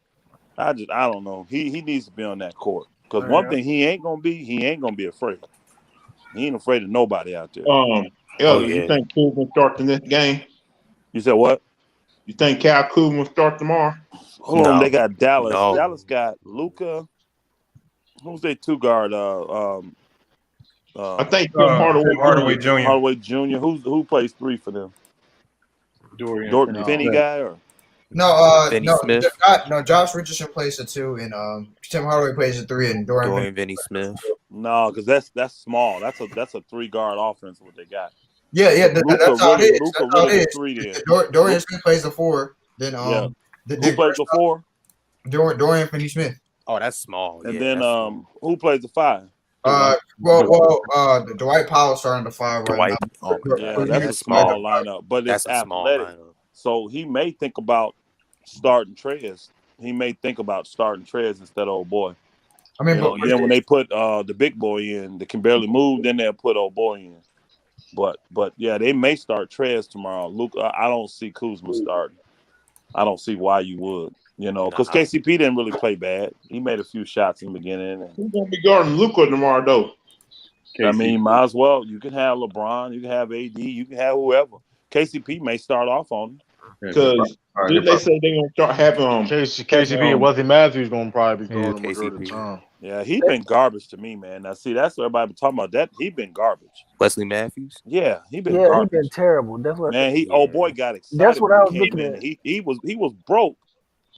I don't know. He needs to be on that court because one thing he ain't gonna be afraid. He ain't afraid of nobody out there. You think Kuzma will start in this game? You said what? You think Kyle Kuzma will start tomorrow? Hold on, they got Dallas. No. Dallas got Luka. Who's their 2 guard? I think Hardaway Jr. Hardaway Jr. Who plays 3 for them? Dorian Finney guy or Smith? No, Josh Richardson plays the 2, and Tim Hardaway plays the 3, and Dorian Finney Smith. No, because that's small. That's a 3 guard offense. What they got? Yeah. That's how it is. Luka really 3 there. Dorian Smith plays the 4. Then who plays the 4? Dorian Finney Smith. Oh, that's small. And then who plays the 5? The Dwight Powell starting the 5 right now. Yeah, that's a small lineup, but it's athletic. So he may think about starting Trez. He may think about starting Trez instead of old boy. I mean, then when they put the big boy in, that can barely move, then they'll put old boy in. But yeah, they may start Trez tomorrow. Luke, I don't see Kuzma starting. I don't see why you would. Because KCP didn't really play bad. He made a few shots in the beginning. Who's gonna be guarding Luka tomorrow, though? I mean, might as well. You can have LeBron. You can have AD. You can have whoever. KCP may start off on him. Because they say they're gonna start having KCP and Wesley Matthews gonna probably be going KCP. Yeah, he been garbage to me, man. Now, see, that's what everybody been talking about. That he been garbage. Wesley Matthews. Yeah, he been garbage. He been terrible. That's what. Man, old boy got excited. That's what I was looking at. He was broke,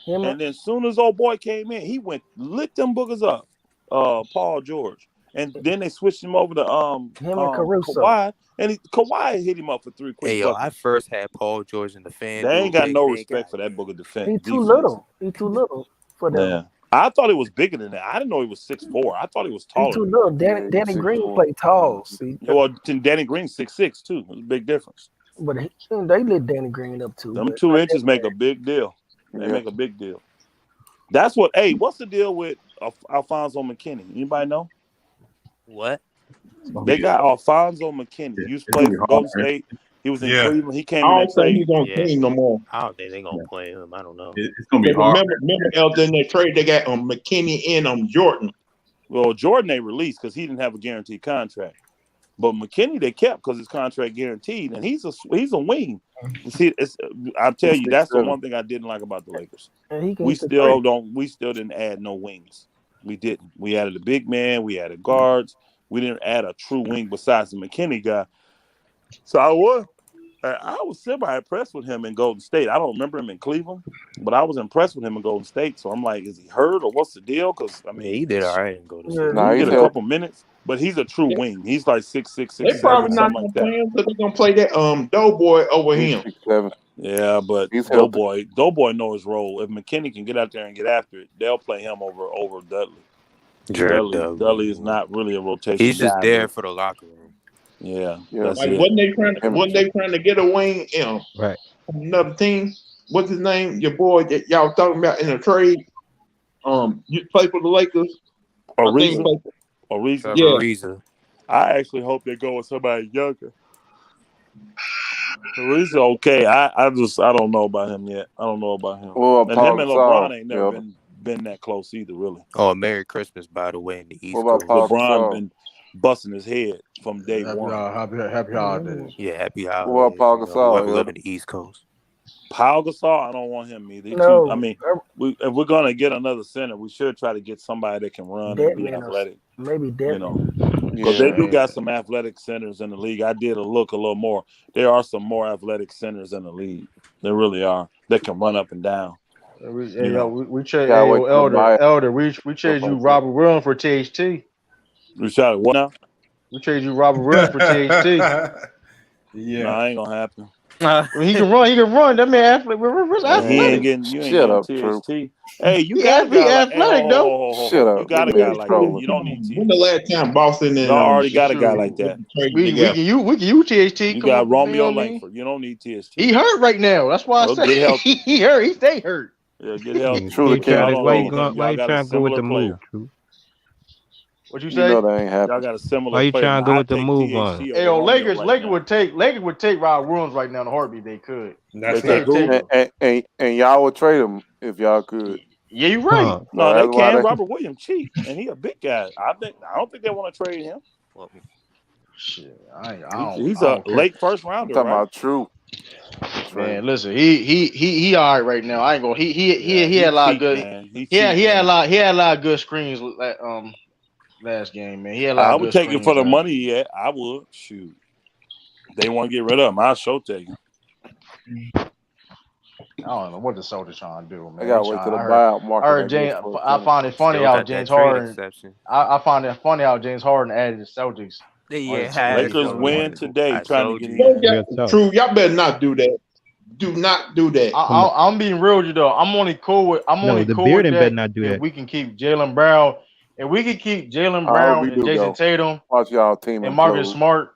and then as soon as old boy came in, he went lit them boogers up. Paul George, and then they switched him over to him and Caruso. Kawhi, and Kawhi hit him up for 3 quick. Hey yo, I first had Paul George in the fan. They ain't got no respect for that booger defense. He's too little. He's too little for them. Yeah. I thought he was bigger than that. I didn't know he was 6'4". I thought he was taller. He's too little. Danny Green played tall. See, well, Danny Green's 6'6" too. It's a big difference. But they lit Danny Green up too. Them 2 inches make a big deal. They make a big deal. That's what. Hey, what's the deal with Alfonso McKinney? Anybody know? What? They got Alfonso McKinney. He used to play for Golden State. He was in Cleveland. He came. I don't think he's gonna play no more. I don't think they're gonna play him. I don't know. It's gonna be hard. Remember, in their trade, they got McKinney and Jordan. Well, Jordan they released because he didn't have a guaranteed contract. But McKinney they kept because his contract guaranteed, and he's a wing. See, I'll tell you, that's the one thing I didn't like about the Lakers. We still didn't add no wings. We didn't. We added a big man. We added guards. We didn't add a true wing besides the McKinney guy. So I was semi-impressed with him in Golden State. I don't remember him in Cleveland, but I was impressed with him in Golden State. So I'm like, is he hurt or what's the deal? Because I mean, he did all right in Golden State. He did a couple minutes, but he's a true wing. He's like 6'6", They probably not gonna play him because they're gonna play that Doughboy over him. 6'7". Yeah, but Doughboy knows his role. If McKinney can get out there and get after it, they'll play him over Dudley. Dudley is not really a rotation. He's just there for the locker room. Yeah. Like, wasn't they trying to get a wing right from another team? What's his name? Your boy that y'all was talking about in a trade. You play for the Lakers. Ariza. Yeah. I actually hope they go with somebody younger. He's okay. I don't know about him yet. I don't know about him. Well, and him and LeBron ain't never been that close either, really. Oh, Merry Christmas, by the way, in the East What Coast. about LeBron been busting his head from day Happy, one. happy holidays. Yeah, happy holidays. What about Paul Gasol? Whoever live in the East Coast. Pau Gasol, I don't want him either. No, I mean, if we're gonna get another center, we should try to get somebody that can run and be athletic. Maybe Devin. You know, because they do got some athletic centers in the league. I did look a little more. There are some more athletic centers in the league. There really are. That can run up and down. We trade Elder. We trade you Robert Williams for THT. We tried what now? We trade you Robert Williams for THT. Yeah, no, ain't gonna happen. He can run. He can run. That man athletic. He ain't getting. You ain't getting THT. Hey, you got to be athletic though. Shut up. You got a guy like that. You don't need THT. When the last time Boston and already got a guy like that. We can use THT. You got Romeo Langford. You don't need THT. He hurt right now. That's why I said he hurt. He stay hurt. Yeah, get healthy. Why you trying to go with the move? What you say? You know they ain't happy. Y'all got a similar. Why you trying to go with the move on? Hey, Lakers would take Rod Williams right now in a heartbeat. They could. That's and y'all would trade him if y'all could. Yeah, you're right. No, they can. Robert Williams cheap, and he a big guy. I don't think they want to trade him. Shit, he's a late first rounder. I'm talking about True. Man, listen, he all right now. I ain't gonna. He had a lot of good. He had a lot of good screens. Last game, man. He had a lot I of would good take screens, it for the man. money. Yeah, I would. Shoot, they want to get rid of him. I'll show take him. I don't know what the Celtics trying to do, man. I gotta wait till the buyout market. I heard James. I find it funny how James Harden. I find it funny how James Harden added the Celtics. Yeah, Lakers win today. Trying to get True. Y'all better not do that. Do not do that. I'm being real with you though. I'm only cool with. the Bearden better not do that. We can keep Jaylen Brown. If we can keep Jaylen Brown and Jason Tatum, watch y'all team and Marcus Smart.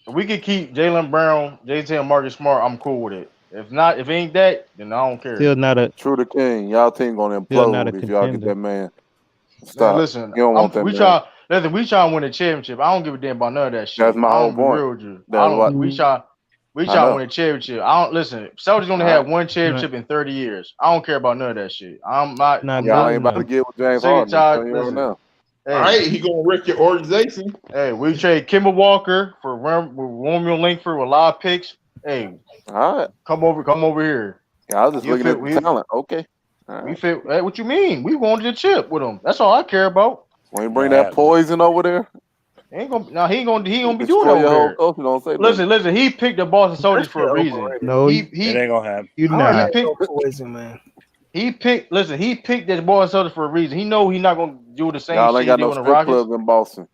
If we can keep Jaylen Brown, Jason Tatum, Marcus Smart, I'm cool with it. If not, if it ain't that, then I don't care. Still not a True the King. Y'all team gonna implode if y'all get that man. Stop. Now, listen, you don't want that we man. try to win a championship. I don't give a damn about none of that shit. That's my whole point. Real with you. We try to win a championship. I don't listen. Celtics only had one championship in 30 years. I don't care about none of that shit. I'm not. Y'all ain't about to get with James Harden. All right, he gonna wreck your organization. Hey, we trade Kemba Walker for Romeo Langford with a lot of picks. Hey, all right, come over here. Yeah, I was just looking at the talent. Okay, right. We fit. Hey, what you mean? We wanted the chip with him. That's all I care about. When you bring that poison over there. He ain't gonna be doing over there. Don't say listen. He picked the Boston Celtics for a reason. No, it ain't gonna happen. You not. He picked that Boston Celtics for a reason. He know he's not gonna do the same y'all shit ain't got he no did on the strip Rockets. clubs in Boston.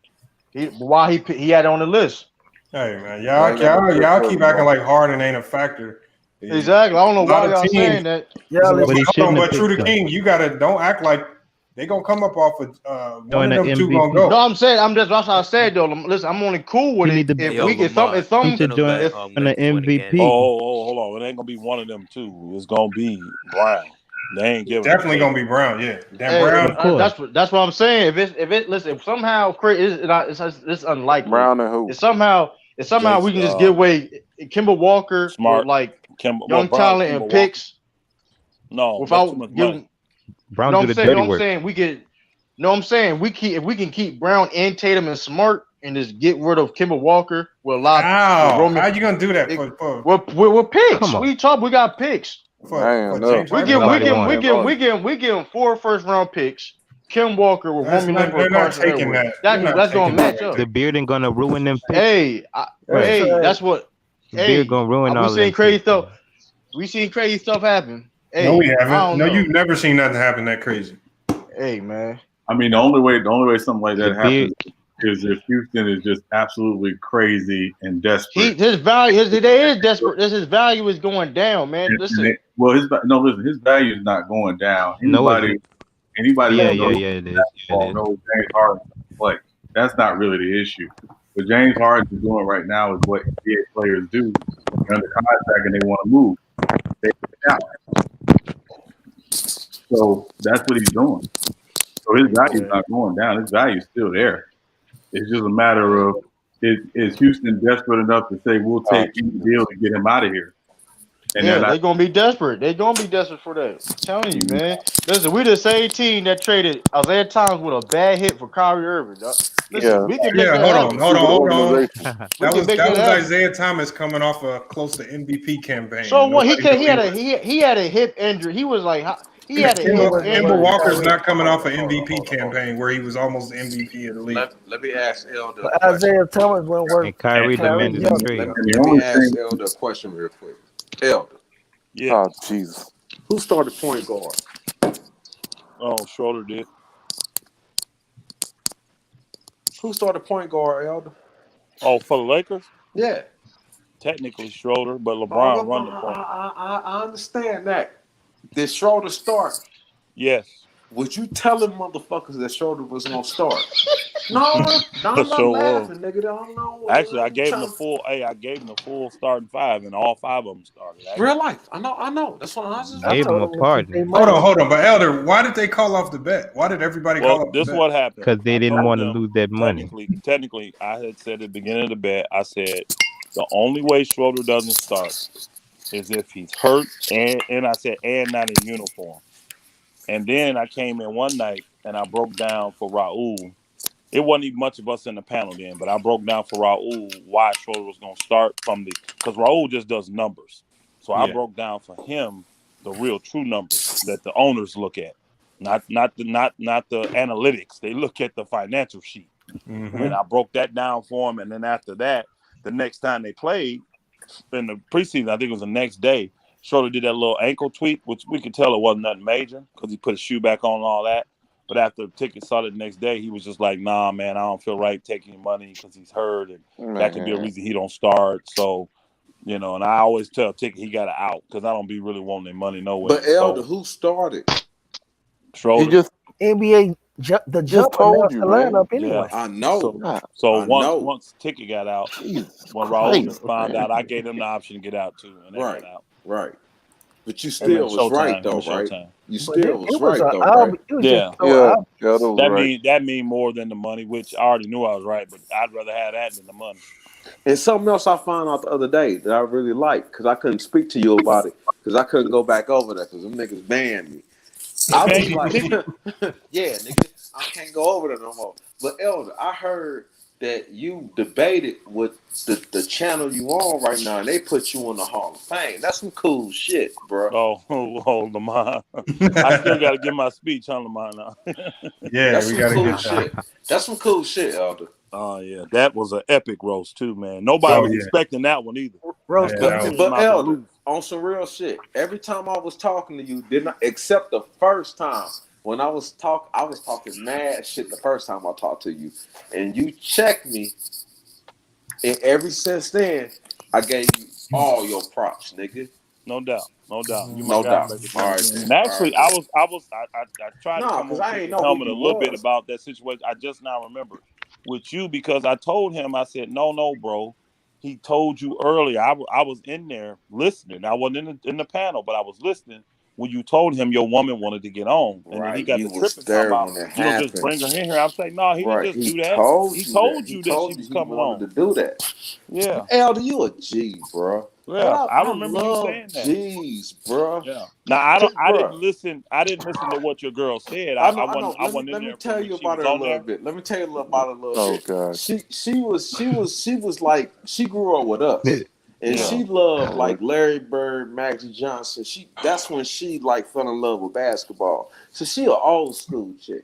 Why he had it on the list? Hey man, y'all keep acting like Harden ain't a factor. Exactly. I don't know why y'all saying that. But True the King, you don't act like they gonna come up off of one of them two gonna go. No, I'm saying that's what I said though. Listen, I'm only cool with it if we get some to join on the MVP. Hold on. It ain't gonna be one of them two. It's gonna be Brown. They ain't giving. Definitely gonna be Brown. Yeah, Brown. That's what I'm saying. If somehow it's unlikely. Brown and who? If somehow we can just give away Kemba Walker, Smart, like young talent and picks. No, without giving. Brown do the dirty work. I'm saying if we can keep Brown and Tatum and Smart and just get rid of Kemba Walker with a lot. How you gonna do that? We're picks. We got picks. We give 4 first-round picks. Kim Walker with Roman Langford. They're not taking that. That's gonna match up. The Bearden gonna ruin them picks. Hey, that's what. Beard gonna ruin all. We seen crazy stuff. We seen crazy stuff happen. Hey, no, we haven't. No, you've never seen nothing happen that crazy. Hey, man. I mean, the only way something like that happens is if Houston is just absolutely crazy and desperate. His value is desperate. His value is going down, man. Listen. His value is not going down. Anybody yeah, it is. Knows James Harden play. That's not really the issue. What James Harden is doing right now is what NBA players do under contract and they want to move. They out. So that's what he's doing. So his value is not going down. His value is still there. It's just a matter of is Houston desperate enough to say we'll take the deal to get him out of here? And yeah, they're gonna be desperate. They're gonna be desperate for that. I'm telling you, man. Listen, we the same team that traded Isaiah Thomas with a bad hit for Kyrie Irving. Listen, we can make that happen. Hold on. We That can was make that happen. Isaiah Thomas coming off a close to MVP campaign. So what? He had a hip injury. He was like he had a hip injury. Kemba Walker's not coming off an MVP campaign where he was almost MVP of the league. Let me ask Elder. Isaiah Thomas won't work. And Kyrie demanded a trade. Let me ask Elder a question real quick. Elder. Yeah. Oh, Jesus. Who started point guard? Oh, Schroeder did. Who started point guard, Elder? Oh, for the Lakers? Yeah. Technically Schroeder, but LeBron run the point. I understand that. Did Schroeder start? Yes. Would you tell them motherfuckers that Schroeder was gonna start? No, I'm not laughing, nigga. I don't know. Actually, I gave him the full. Hey, I gave him the full starting five, and all five of them started. Real life. I know. That's what I was just. Gave him a pardon. Hold on. But Elder, why did they call off the bet? Why did everybody call off the bet? This is what happened. Because they didn't want to lose that money. Technically, I had said at the beginning of the bet, I said the only way Schroeder doesn't start is if he's hurt, and I said and not in uniform. And then I came in one night and I broke down for Raul. It wasn't even much of us in the panel then, but I broke down for Raul why Schroeder was going to start because Raul just does numbers. So I broke down for him the real true numbers that the owners look at, not the analytics. They look at the financial sheet. Mm-hmm. And I broke that down for him. And then after that, the next time they played in the preseason, I think it was the next day, Schroeder did that little ankle tweak, which we could tell it wasn't nothing major because he put his shoe back on and all that. But after the ticket started the next day, he was just like, nah, man, I don't feel right taking money because he's hurt. And that could be a reason he don't start. So, and I always tell Ticket he got to out because I don't be really wanting their money no way. But Elder, who started? Schroeder. NBA, the jump told you, the lineup anyway. I know. So once Ticket got out, when Raul found out, I gave him the option to get out too. And they got out. Right. But you still was right, though, right? You still was right, though, right? That mean more than the money, which I already knew I was right, but I'd rather have that than the money. And something else I found out the other day that I really liked, because I couldn't speak to you about it, because I couldn't go back over that, because them niggas banned me. I was like, yeah, nigga, I can't go over there no more. But Elder, I heard that you debated with the channel you on right now, and they put you in the Hall of Fame. That's some cool shit, bro. Oh, Lamar. I still got to give my speech on Lamar now. Yeah, we got to get shit. That's some cool shit, Elder. Oh, yeah. That was an epic roast, too, man. Nobody was expecting that one either. Roast, but Elder, on some real shit, every time I was talking to you, except the first time, when I was talking mad shit the first time I talked to you, and you checked me, and ever since then, I gave you all your props, nigga. No doubt. You no doubt. All right. And actually, I tried to come on a little bit about that situation. I just now remembered with you because I told him, I said, no, bro. He told you earlier. I was in there listening. I wasn't in the panel, but I was listening. When you told him your woman wanted to get on, and then he got the tripping about, just bring her in here. I'm saying, no, he didn't just do that. He told you that she was coming on to do that. Yeah, Elder, you a G, bro. Yeah, I remember you saying that. G's, bro. Yeah. Now I didn't listen. I didn't listen to what your girl said. I wasn't in there. Let me tell you about her a little bit. Let me tell you about her a little bit. Oh God. She was like, she grew up with us. And she loved like Larry Bird, Magic Johnson. That's when she like fell in love with basketball. So she an old school chick,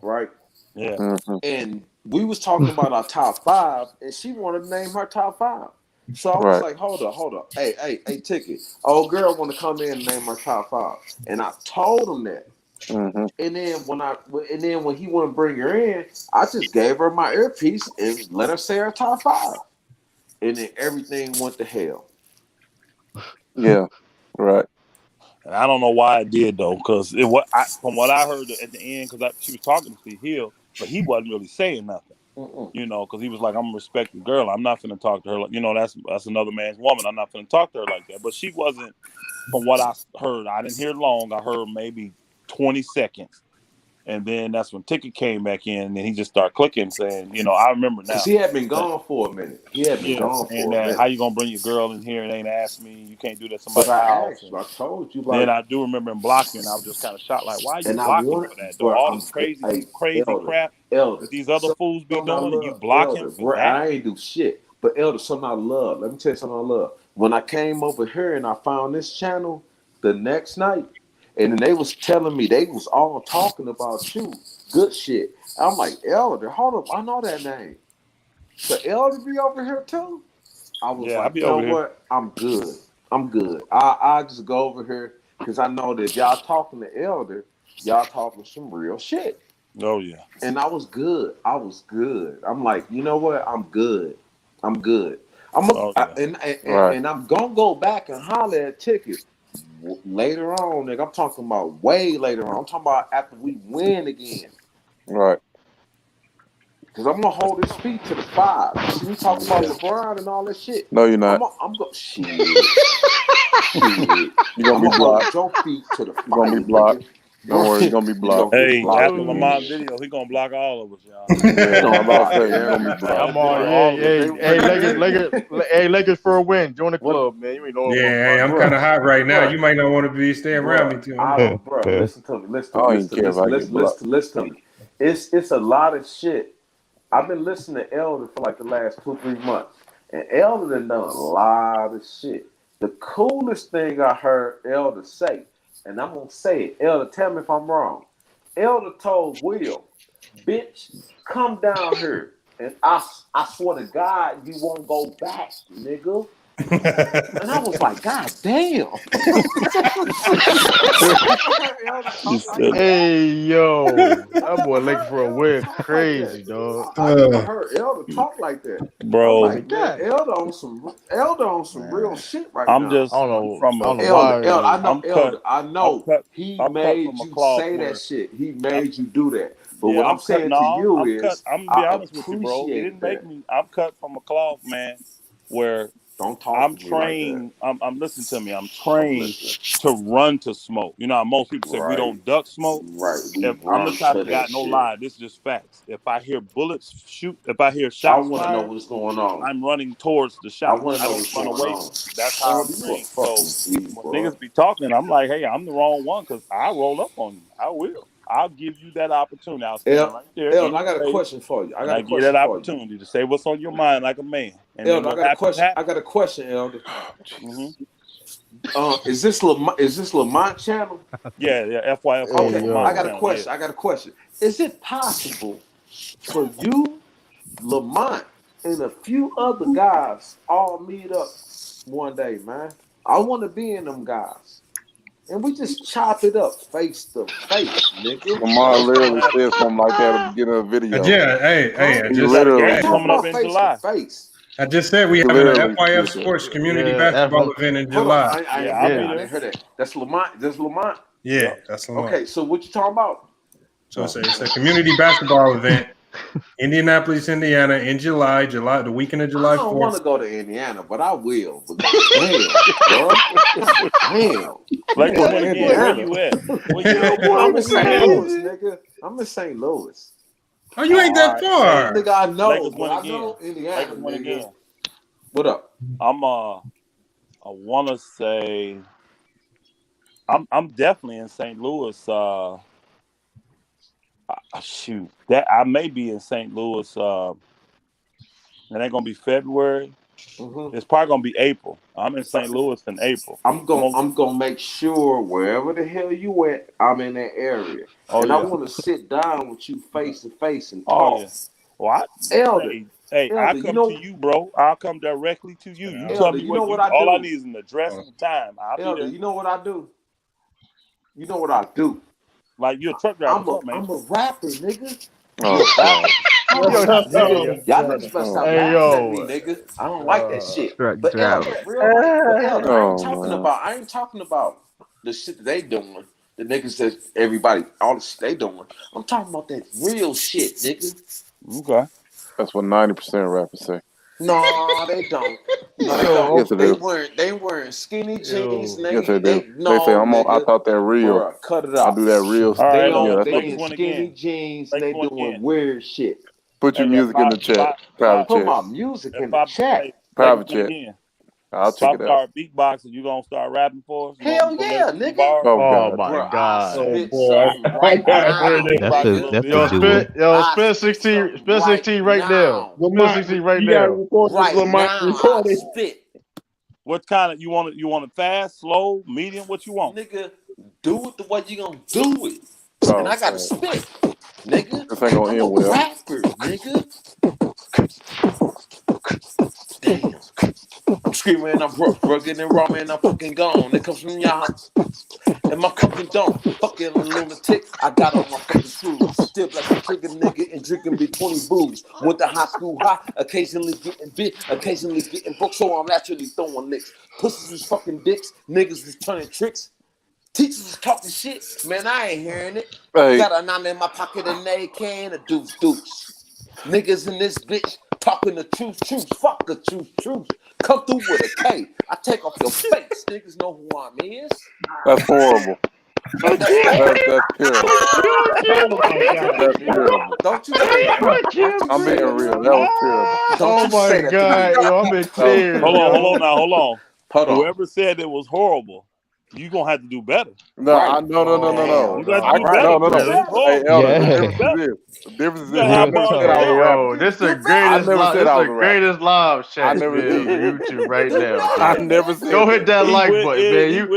right? Yeah. Mm-hmm. And we was talking about our top 5, and she wanted to name her top 5. So I was like, hold up, hey, Ticket, old girl want to come in and name her top 5, and I told him that. Mm-hmm. And then when he wouldn't bring her in, I just gave her my earpiece and let her say her top 5. And then everything went to hell. Yeah, right. And I don't know why I did though, because from what I heard at the end, because she was talking to Hill, but he wasn't really saying nothing. Because he was like, "I'm a respected girl. I'm not finna talk to her. That's another man's woman. I'm not finna talk to her like that." But she wasn't. From what I heard, I didn't hear long. I heard maybe 20 seconds, And then that's when Ticket came back in, and then he just started clicking, saying, I remember now. Because he had been gone for a minute. And how you gonna bring your girl in here and ain't ask me? You can't do that at But somebody's I house. asked you, I told you. Then I do remember him blocking. I was just kind of shocked, like, why are you And I blocking wanted, for that? bro, All this crazy crap that these other fools be doing, and you block him for that? I ain't do shit. But Elder, something I love. Let me tell you something I love. When I came over here and I found this channel the next night, and then they was telling me they was all talking about you. Good shit. I'm like, Elder, hold up, I know that name. So Elder be over here too? I was like, you know what? I'm good. I just go over here because I know that y'all talking to Elder, y'all talking some real shit. Oh yeah. And I was good. I'm like, you know what? I'm good. And I'm gonna go back and holler at Ticket later on, nigga. I'm talking about way later on. I'm talking about after we win again. Right. Because I'm gonna hold his feet to the 5. You see me talking about LeBron and all that shit. No, you're not. I'm going shit. You're gonna be blocked. Your feet to the 5. You're gonna be blocked. Don't worry, you're gonna be blocked. Hey, after Lamont video, he gonna block all of us, y'all. Yeah, I'm about to say you're gonna be blocked. Come on, Lakers for a win. Join the club, man. You ain't know. Yeah, hey, I'm kind of hot right now. You might not want to be staying around me too. Bro, listen to me. Listen to me. It's a lot of shit. I've been listening to Elder for like the last 2-3 months, and Elder done a lot of shit. The coolest thing I heard Elder say, and I'm gonna say it. Elder, tell me if I'm wrong. Elder told Will, "Bitch, come down here, and I swear to God, you won't go back, nigga." And I was like, God damn. Hey, yo. That boy looking for a win. Crazy, dog. I never heard Elder talk like that. Bro. I'm like, man, Elder on some real shit right now. I'm just I don't know Elder, I know he made you say that shit. He made you do that. But what I'm saying to you is, I'm gonna be honest with you, bro. He didn't make me. I'm cut from a cloth, man, where I'm trained. I'm listening to me. I'm trained to run to smoke. You know how most people say we don't duck smoke. Right. I'm the type of guy. No lie. This is just facts. If I hear bullets shoot, if I hear shots, I want to know what's going on. I'm running towards the shot. I want to know what's going on. That's how I'm trained. So when niggas be talking, I'm like, hey, I'm the wrong one because I roll up on you. I will. I'll give you that opportunity. I'll stand right there. I got a question for you. I give you that opportunity to say what's on your mind like a man. And I got a question, Elder. Is this Lamont channel? Yeah, FYF. Okay, I got a question. Is it possible for you, Lamont, and a few other guys all meet up one day, man? I want to be in them guys. And we just chop it up face to face, nigga. Lamar literally said something like that at the beginning of the video. Yeah, hey, I just literally coming up in July. I just said we having an FYF Sports Community Basketball event in July. I didn't hear that. That's Lamont. Yeah, that's Lamont. Okay, so what you talking about? So it's a community basketball event, Indianapolis, Indiana, in July, the weekend of July 4th. I don't want to go to Indiana, but I will. But damn, bro. Damn. Like, where you at? I'm in St. Louis, nigga. I'm in St. Louis. Oh, you ain't that far. Nigga, I know. Lakers win I again. know Indiana. Win again. What up? I want to say I'm definitely in St. Louis. Shoot, that I may be in St. Louis. It ain't gonna be February. Mm-hmm. It's probably gonna be April. I'm in St. Louis in April. I'm gonna make sure wherever the hell you at, I'm in that area. I want to sit down with you face to face and talk. Well, Elder, I come to you, bro. I'll come directly to you. You tell me what I do. All I need is an address and time. Elder, you know what I do? You know what I do? Like you're a truck driver, I'm a rapper, nigga. Oh, Y'all niggas better stop laughing at me, nigga. I don't like that shit. But Elder, I ain't talking about the shit that they doing. The niggas that everybody, all the shit they doing. I'm talking about that real shit, nigga. Okay. That's what 90% of rappers say. No, they don't. No, they don't. Yes, They wearing skinny jeans. Yes, they do. No, They say I'm on. I nigga. thought that real. Bruh, cut it I off. do that real. All right, They Lakers in win skinny again. jeans and Lakers they win doing again. weird shit. Put your Hey, music in the chat. Private Put chat. my music in the Lakers chat. win Private chat. again. I'll If check I it out. start beatboxing, you gonna start rapping for us? You Hell gonna yeah, let me nigga. bars? Oh Oh God. my Bruh, I God. spit boy, something right now. That's Yo, a duel. spin 16. Spin 16 right now. Spin Lamont, 16 right you gotta now. record this, Right Lamont. now, Record I it. spit. What kind of you want? You want it fast, slow, medium? What you want? Nigga, do it the way you gonna do it. Oh, And I gotta spit. Nigga, this ain't gonna I'm end a well. rapper, nigga. Damn. I'm screaming and I'm rugged and raw, man, I'm fucking gone. It comes from y'all. And my fucking don't. Fucking lunatic. I got on my fucking shoes. Still like a trigger nigga and drinking between booze. Went to high school high, occasionally getting bit, occasionally getting booked, so I'm naturally throwing licks. Pussies was fucking dicks, niggas was turning tricks. Teachers was talking shit, man, I ain't hearing it. Hey. Got a 9 in my pocket and they can a deuce. Niggas in this bitch talking the truth, fuck the truth. Come through with a K. I take off your face. Niggas know who I'm is. That's horrible. That's terrible. That's terrible. Don't you say that. I'm being real. That was terrible. Oh my God. Yo, I'm in tears. Hold on. Hold on. Whoever said it was horrible, you gonna have to do better. No, Right. no. You got to do better. No. Hey, Elder, the difference is this. I never said I was Yo, this is the greatest live. This is the greatest live chat. I never man, said on YouTube right now. I never said Go hit that like button, man.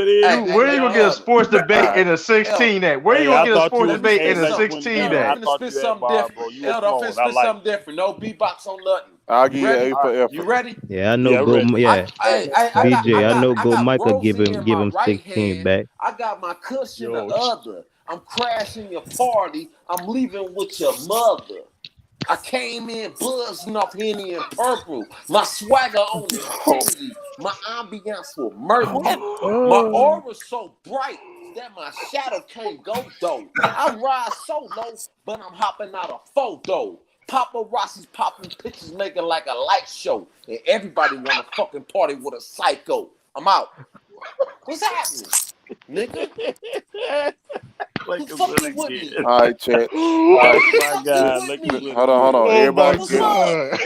Where you gonna get a sports debate in a 16 at? Where you gonna get a sports debate in a 16 I'm at? finna spit something different. Elder, I'm finna spit something different. No beatbox on nothing. I'll give you an A for effort. You ready? Yeah, I know. BJ, I know. Go Michael give him 16 back. I got my cushion the other. I'm crashing your party. I'm leaving with your mother. I came in buzzing off Henny and purple. My swagger on infinity. My ambiance was murky. My aura's so bright that my shadow can't go though. I ride solo, but I'm hopping out a photo. Paparazzi's popping pictures, making like a light show, and everybody want to fucking party with a psycho. I'm out. What's happening, nigga? Like who fucking with me? All right, chat. My God, hold on. Everybody God.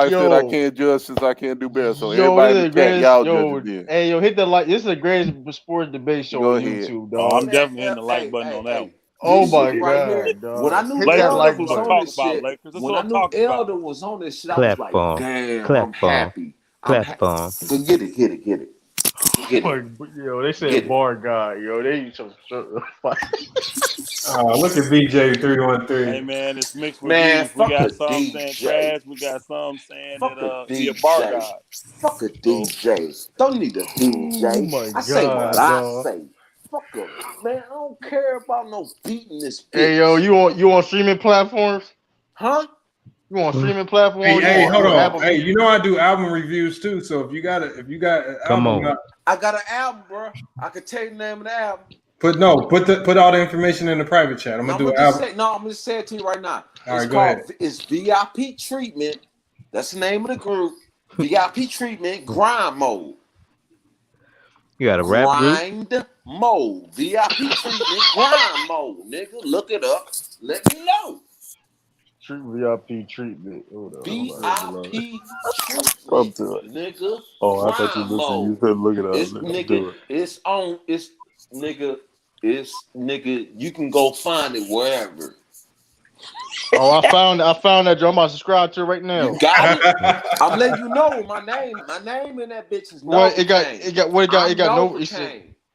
said I can't judge since I can't do better. So everybody in the chat, y'all judge it. Hey, yo, hit the like. This is the greatest sports debate show on YouTube, dog. I'm definitely hitting the like button on that one. Oh my God, dog. When I knew Elder was on this shit, when I knew Elder was on this shit, I was like, damn, I'm happy. Clap bomb. So get it. Yo, they said bar guy. Yo, they so look at BJ 313. Hey man, it's mixed reviews. We got some saying trash. We got some saying that he a bar guy. Fuck a DJ. Don't need a DJ. Oh my God, say what dog. I say. Fuck him, man. I don't care about no beating this bitch. Hey yo, you on streaming platforms? Huh? You on streaming platforms? Hey, hold on. Hey, you know I do album reviews too. So if you got an album, I got an album, bro. I can tell you the name of the album. Put all the information in the private chat. I'm gonna do an album. I'm gonna say it to you right now. All right, go ahead. It's VIP Treatment. That's the name of the group. VIP Treatment Grind Mode. You got a rap group? Grind Mode. VIP Treatment Grind Mode. Nigga, look it up. Let me know. VIP treatment. VIP treatment. Nigga. Oh, I thought you said look it up. It's nigga. It's on. It's nigga. It's nigga. You can go find it wherever. Oh, I found that. I'm about to subscribe to it right now. You got it. I'm letting you know my name. My name in that bitch is What it got?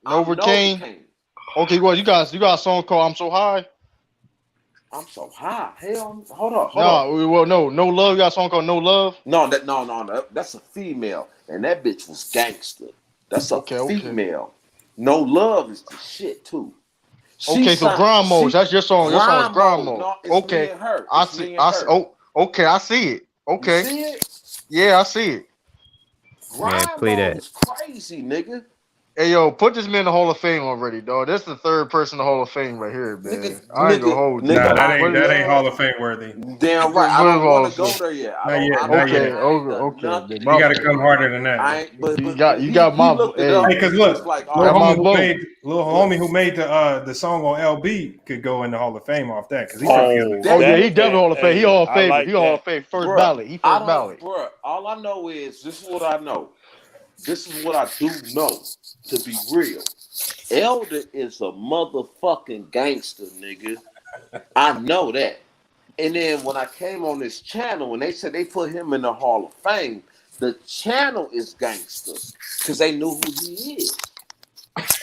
Novocaine. Okay, well you got a song called "I'm So High." I'm so high. Hell, hold on. No love. You got a song called "No Love." No, that's a female, and that bitch was gangster. That's a female. No Love is the shit too. So grind mode. That's your song. Your song is grind mode. No, okay, I see. Okay, I see it. Okay. You see it? Yeah, I see it. Grind play mode that. is crazy, nigga. Hey, yo, put this man in the Hall of Fame already, dog. That's the third person in the Hall of Fame right here, man. I ain't gonna hold you. Nah, that ain't Hall of Fame worthy. Damn right. I don't want to go there yet. Okay. You got to come harder than that. You got my hey, because look, like, little homie who made the song on LB could go in the Hall of Fame off that because he's from Philly. Yeah, he definitely Hall of Fame. He Hall of Fame. He Hall of Fame first ballot. He first ballot. Bro, all I know is this is what I know. This is what I do know. To be real, Elder is a motherfucking gangster, nigga. I know that. And then when I came on this channel and they said they put him in the Hall of Fame, the channel is gangster because they knew who he is.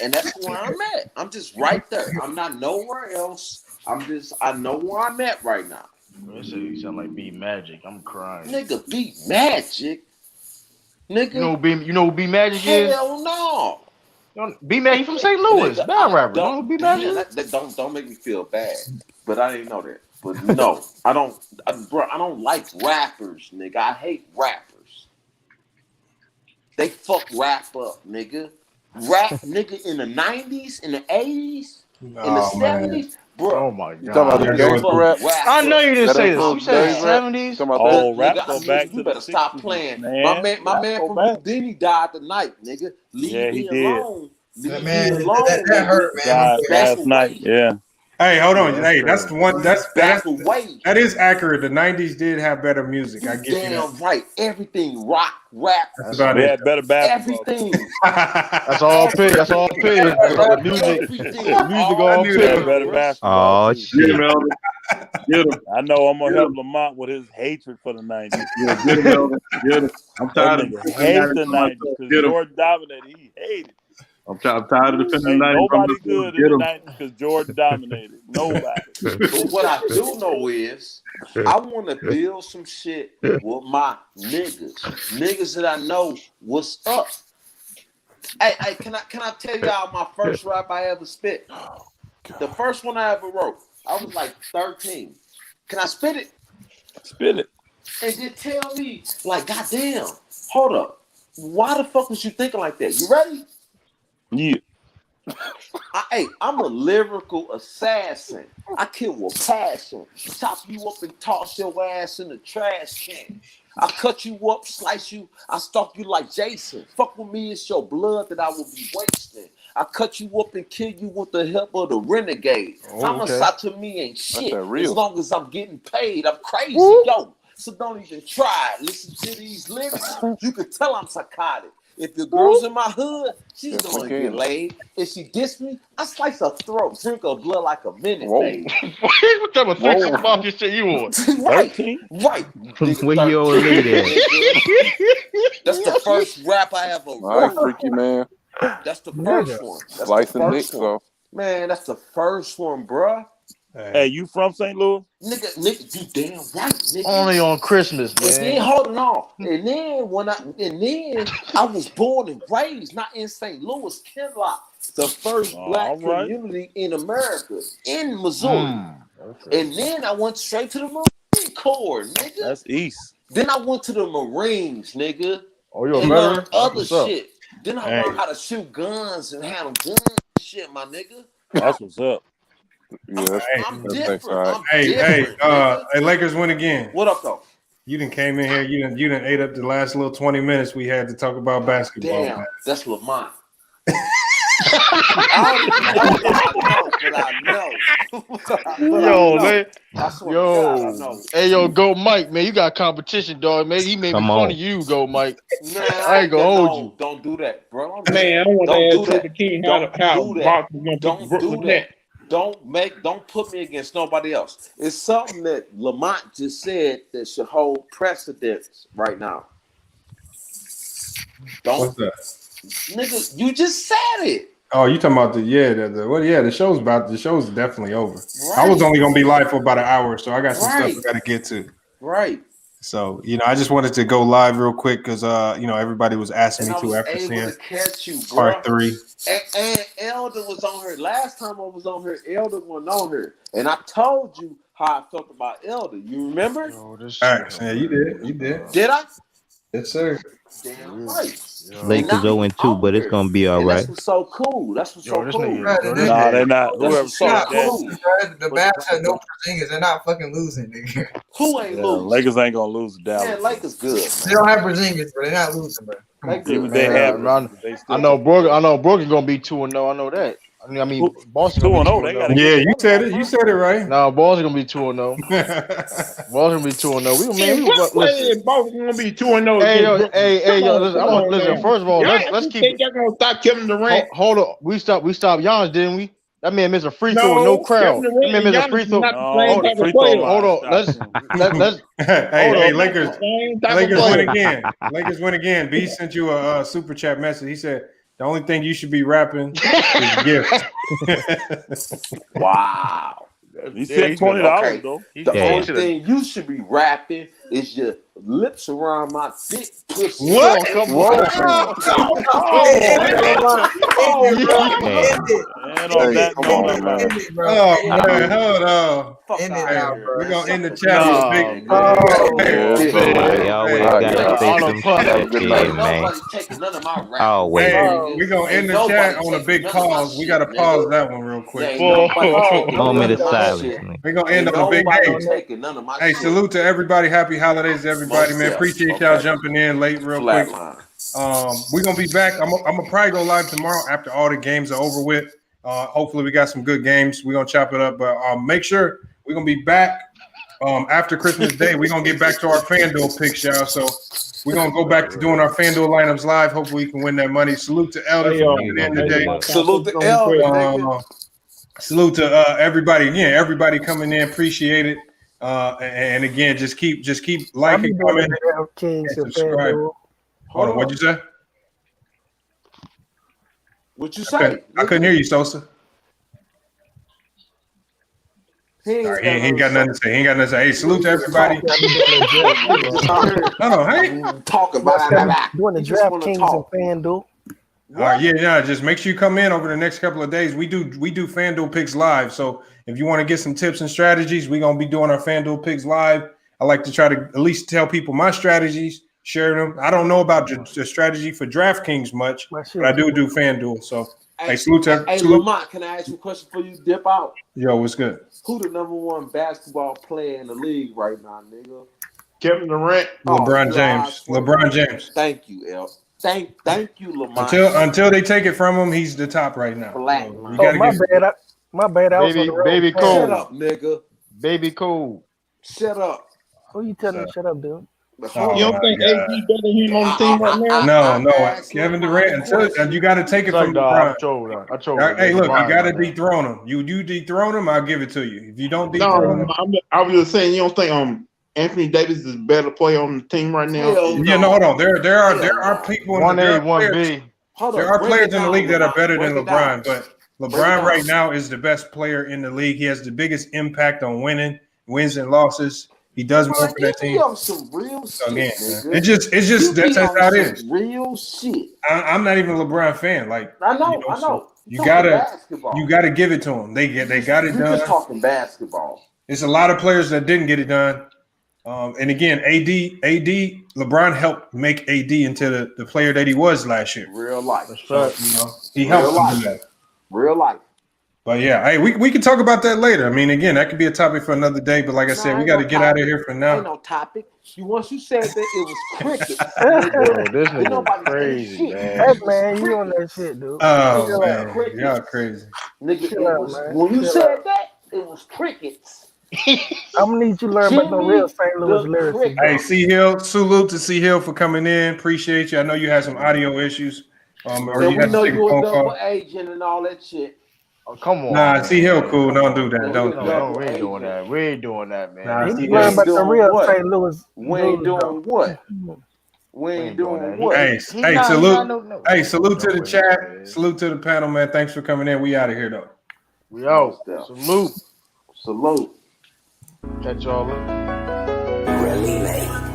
And that's where I'm at. I'm just right there. I'm not nowhere else. I know where I'm at right now. They say you sound like B Magic. I'm crying. Nigga, B Magic. Nigga. You know who B Magic is? Hell no. B Magic from St. Louis. Bad rapper. Don't make me feel bad. But I didn't know that. But no, I don't like rappers, nigga. I hate rappers. They fuck rap up, nigga. Rap, nigga, in the 90s, in the 80s, in the 70s. Bro, oh my God. You talking about the gangster rap? I know you didn't say this. You said 70s? Oh, rap go back you to better the stop 60s, playing. man. My man from Houdini died tonight, nigga. Leave me alone. Leave me alone. That hurt, man. Last night, yeah. Hey, hold on. Hey, that's the one. That is accurate. The 90s did have better music. I get you. Damn right. Everything rock, rap. That's about it. They had better basketball. Everything. That's all pig. That's all pig. Music. Music all pig. Better basketball. Oh shit. I know I'm gonna help Lamont with his hatred for the 90s. Get him. I'm tired of hate the 90s because Jordan dominated. He hated. I'm tired of defending the 90s. Nobody good in the 90s because Jordan dominated. Nobody. But what I do know is I want to build some shit with my niggas that I know what's up. Hey, can I tell y'all my first rap I ever spit? The first one I ever wrote. I was like 13. Can I spit it? Spit it. And then tell me, like, goddamn, hold up. Why the fuck was you thinking like that? You ready? Yeah. I'm a lyrical assassin. I kill with passion. Chop you up and toss your ass in the trash can. I cut you up, slice you. I stalk you like Jason. Fuck with me, it's your blood that I will be wasting. I cut you up and kill you with the help of the renegade. Homicide to me ain't shit. As long as I'm getting paid, I'm crazy, yo. So don't even try it. Listen to these lyrics. You can tell I'm psychotic. If the girl's in my hood, she's gonna get laid. If she diss me, I slice her throat, drink her blood like a minute, baby. What type of freaky fucking shit you on? Right. Where you old lady at? That's the first rap I ever wrote. All right, freaky man. That's the first one. That's Slicing dicks, though. Man, that's the first one, bruh. Hey, you from St. Louis? Nigga, you damn right, nigga. Only on Christmas, man. And then holding on. And then I was born and raised not in St. Louis, Kinlock, the first black community in America, in Missouri. And then I went straight to the Marine Corps, nigga. That's East. Then I went to the Marines, nigga. Oh, you're and better? Other shit. Then I learned how to shoot guns and handle guns and shit, my nigga. That's what's up. Yeah, I'm different. Hey, Lakers win again. What up, though? You done came in here. You done ate up the last little 20 minutes we had to talk about basketball. Damn, that's Lamont. I know. Hey, yo, go Mike, man. You got competition, dog. Man, he made me fun of you, go Mike. Nah, I ain't gonna hold you. Don't do that, bro. Man, I want to ask the king how to power. Don't do that. Don't put me against nobody else. It's something that Lamont just said that should hold precedence right now. What's that? Nigga, you just said it. Oh, you talking about the show's definitely over. Right. I was only gonna be live for about an hour, so I got some stuff I gotta get to. Right. So, I just wanted to go live real quick because everybody was asking me to after seeing part 3. And Elder was on here. Last time I was on here, Elder wasn't on here. And I told you how I felt about Elder. You remember? All right. Yeah, you did. Did I? Yes, sir. Damn right. Lakers 0-2, but it's gonna be all right. That's what's so cool. That's what's so cool. Nah, they're not. Whoever so said cool. that. The Bats have no Porzingis. They're not fucking losing, nigga. Who ain't losing? Lakers ain't gonna lose to Dallas. Man, Lakers good. They don't have Porzingis, but they're not losing, bro. I know Brooklyn gonna be 2-0. I know that. I mean, Boston 2-0. They got. Yeah, you said it. You said it right. No, Boston gonna be 2-0. Boston gonna be 2-0. Listen, Boston gonna be 2-0. Hey, yo, listen. First of all, let's keep. Y'all gonna stop Kevin Durant? Hold on, we stopped Giannis, didn't we? That man missed a free throw with no crowd. That man missed a free throw. Hold on. Let's. Hey, Lakers win again. Lakers win again. B sent you a super chat message. He said the only thing you should be rapping is gift. Wow. He said $20 though. The only thing you should be rapping is your lips around my dick pussy. What? Come on. Oh man, hold on. We're gonna end the chat with a big. Somebody always gotta say some shit, man. Always. We're gonna end the chat on a big pause. We gotta pause that one real quick. Moment of silence. We're gonna end on a big day. Hey, salute to everybody. Happy holidays to everybody, man. Appreciate y'all jumping in late real quick. We're gonna be back. I'm gonna probably go live tomorrow after all the games are over with. Hopefully we got some good games. We're gonna chop it up, but make sure we're gonna be back after Christmas Day. We're gonna get back to our FanDuel picks, y'all. So we're gonna go back to doing our FanDuel lineups live. Hopefully we can win that money. Salute to Elder for coming in today. Salute to Elder. Salute to everybody. Again, everybody coming in. Appreciate it. And again, just keep liking, commenting, and subscribe. Hold on, what'd you say? What you say? I couldn't hear you, Sosa. He ain't got nothing to say. Hey, salute to everybody. Talk about doing the DraftKings and FanDuel. All right, yeah. Just make sure you come in over the next couple of days. We do FanDuel picks live. So if you want to get some tips and strategies, we're gonna be doing our FanDuel picks live. I like to try to at least tell people my strategies, share them. I don't know about the strategy for DraftKings much, but I do FanDuel. So salute to Lamont, can I ask you a question before you dip out? Yo, what's good? Who the number one basketball player in the league right now, nigga? Kevin Durant. LeBron James. LeBron James. Thank you, El. Thank you, Lamont. Until they take it from him, he's the top right now. My bad. I was on the road. Baby cool. Shut up, nigga. Baby cool. Shut up. Who you telling to shut up, dude? You don't think AD better than him on the team right now? No. Kevin Durant. Until you got to take it from LeBron. I told you. Hey, look, you got to dethrone him. You dethrone him, I'll give it to you. If you don't dethrone him, I was just saying, you don't think Anthony Davis is a better player on the team right now? Yeah, no, hold on. There are people in 1A, 1B. There are players in the league that are better than LeBron, but LeBron right now is the best player in the league. He has the biggest impact on wins and losses. He does more for that team. Some real shit, it's just that's how it is. Real shit. I'm not even a LeBron fan. Like I know. So you gotta give it to him. They got it done. You're just talking basketball. It's a lot of players that didn't get it done. And again, AD, LeBron helped make AD into the player that he was last year. Real life. So, he helped him do that. Real life. But yeah, hey, we can talk about that later. I mean, again, that could be a topic for another day. But like I said, we got to get out of here for now. Ain't no topic. Once you said that it was cricket. This nigga crazy, man. Hey, man, you on that shit, dude. Oh, man. Y'all crazy. Nigga, when you said that, it was crickets. I'm gonna need you to learn about the real St. Louis lyrics. Hey, C Hill, salute to C Hill for coming in. Appreciate you. I know you had some audio issues. Or you had to take a phone call. Agent and all that shit. Oh, come on. Nah, C Hill, cool. Don't do that. Don't do that. No, we ain't doing that. We ain't doing that, man. Nah, You learn about the real St. Louis. We ain't doing what? We ain't doing what? Hey, salute. Hey, salute to the chat. Salute to the panel, man. Thanks for coming in. We out of here though. We out. Salute. Salute. Catch y'all later. Really late.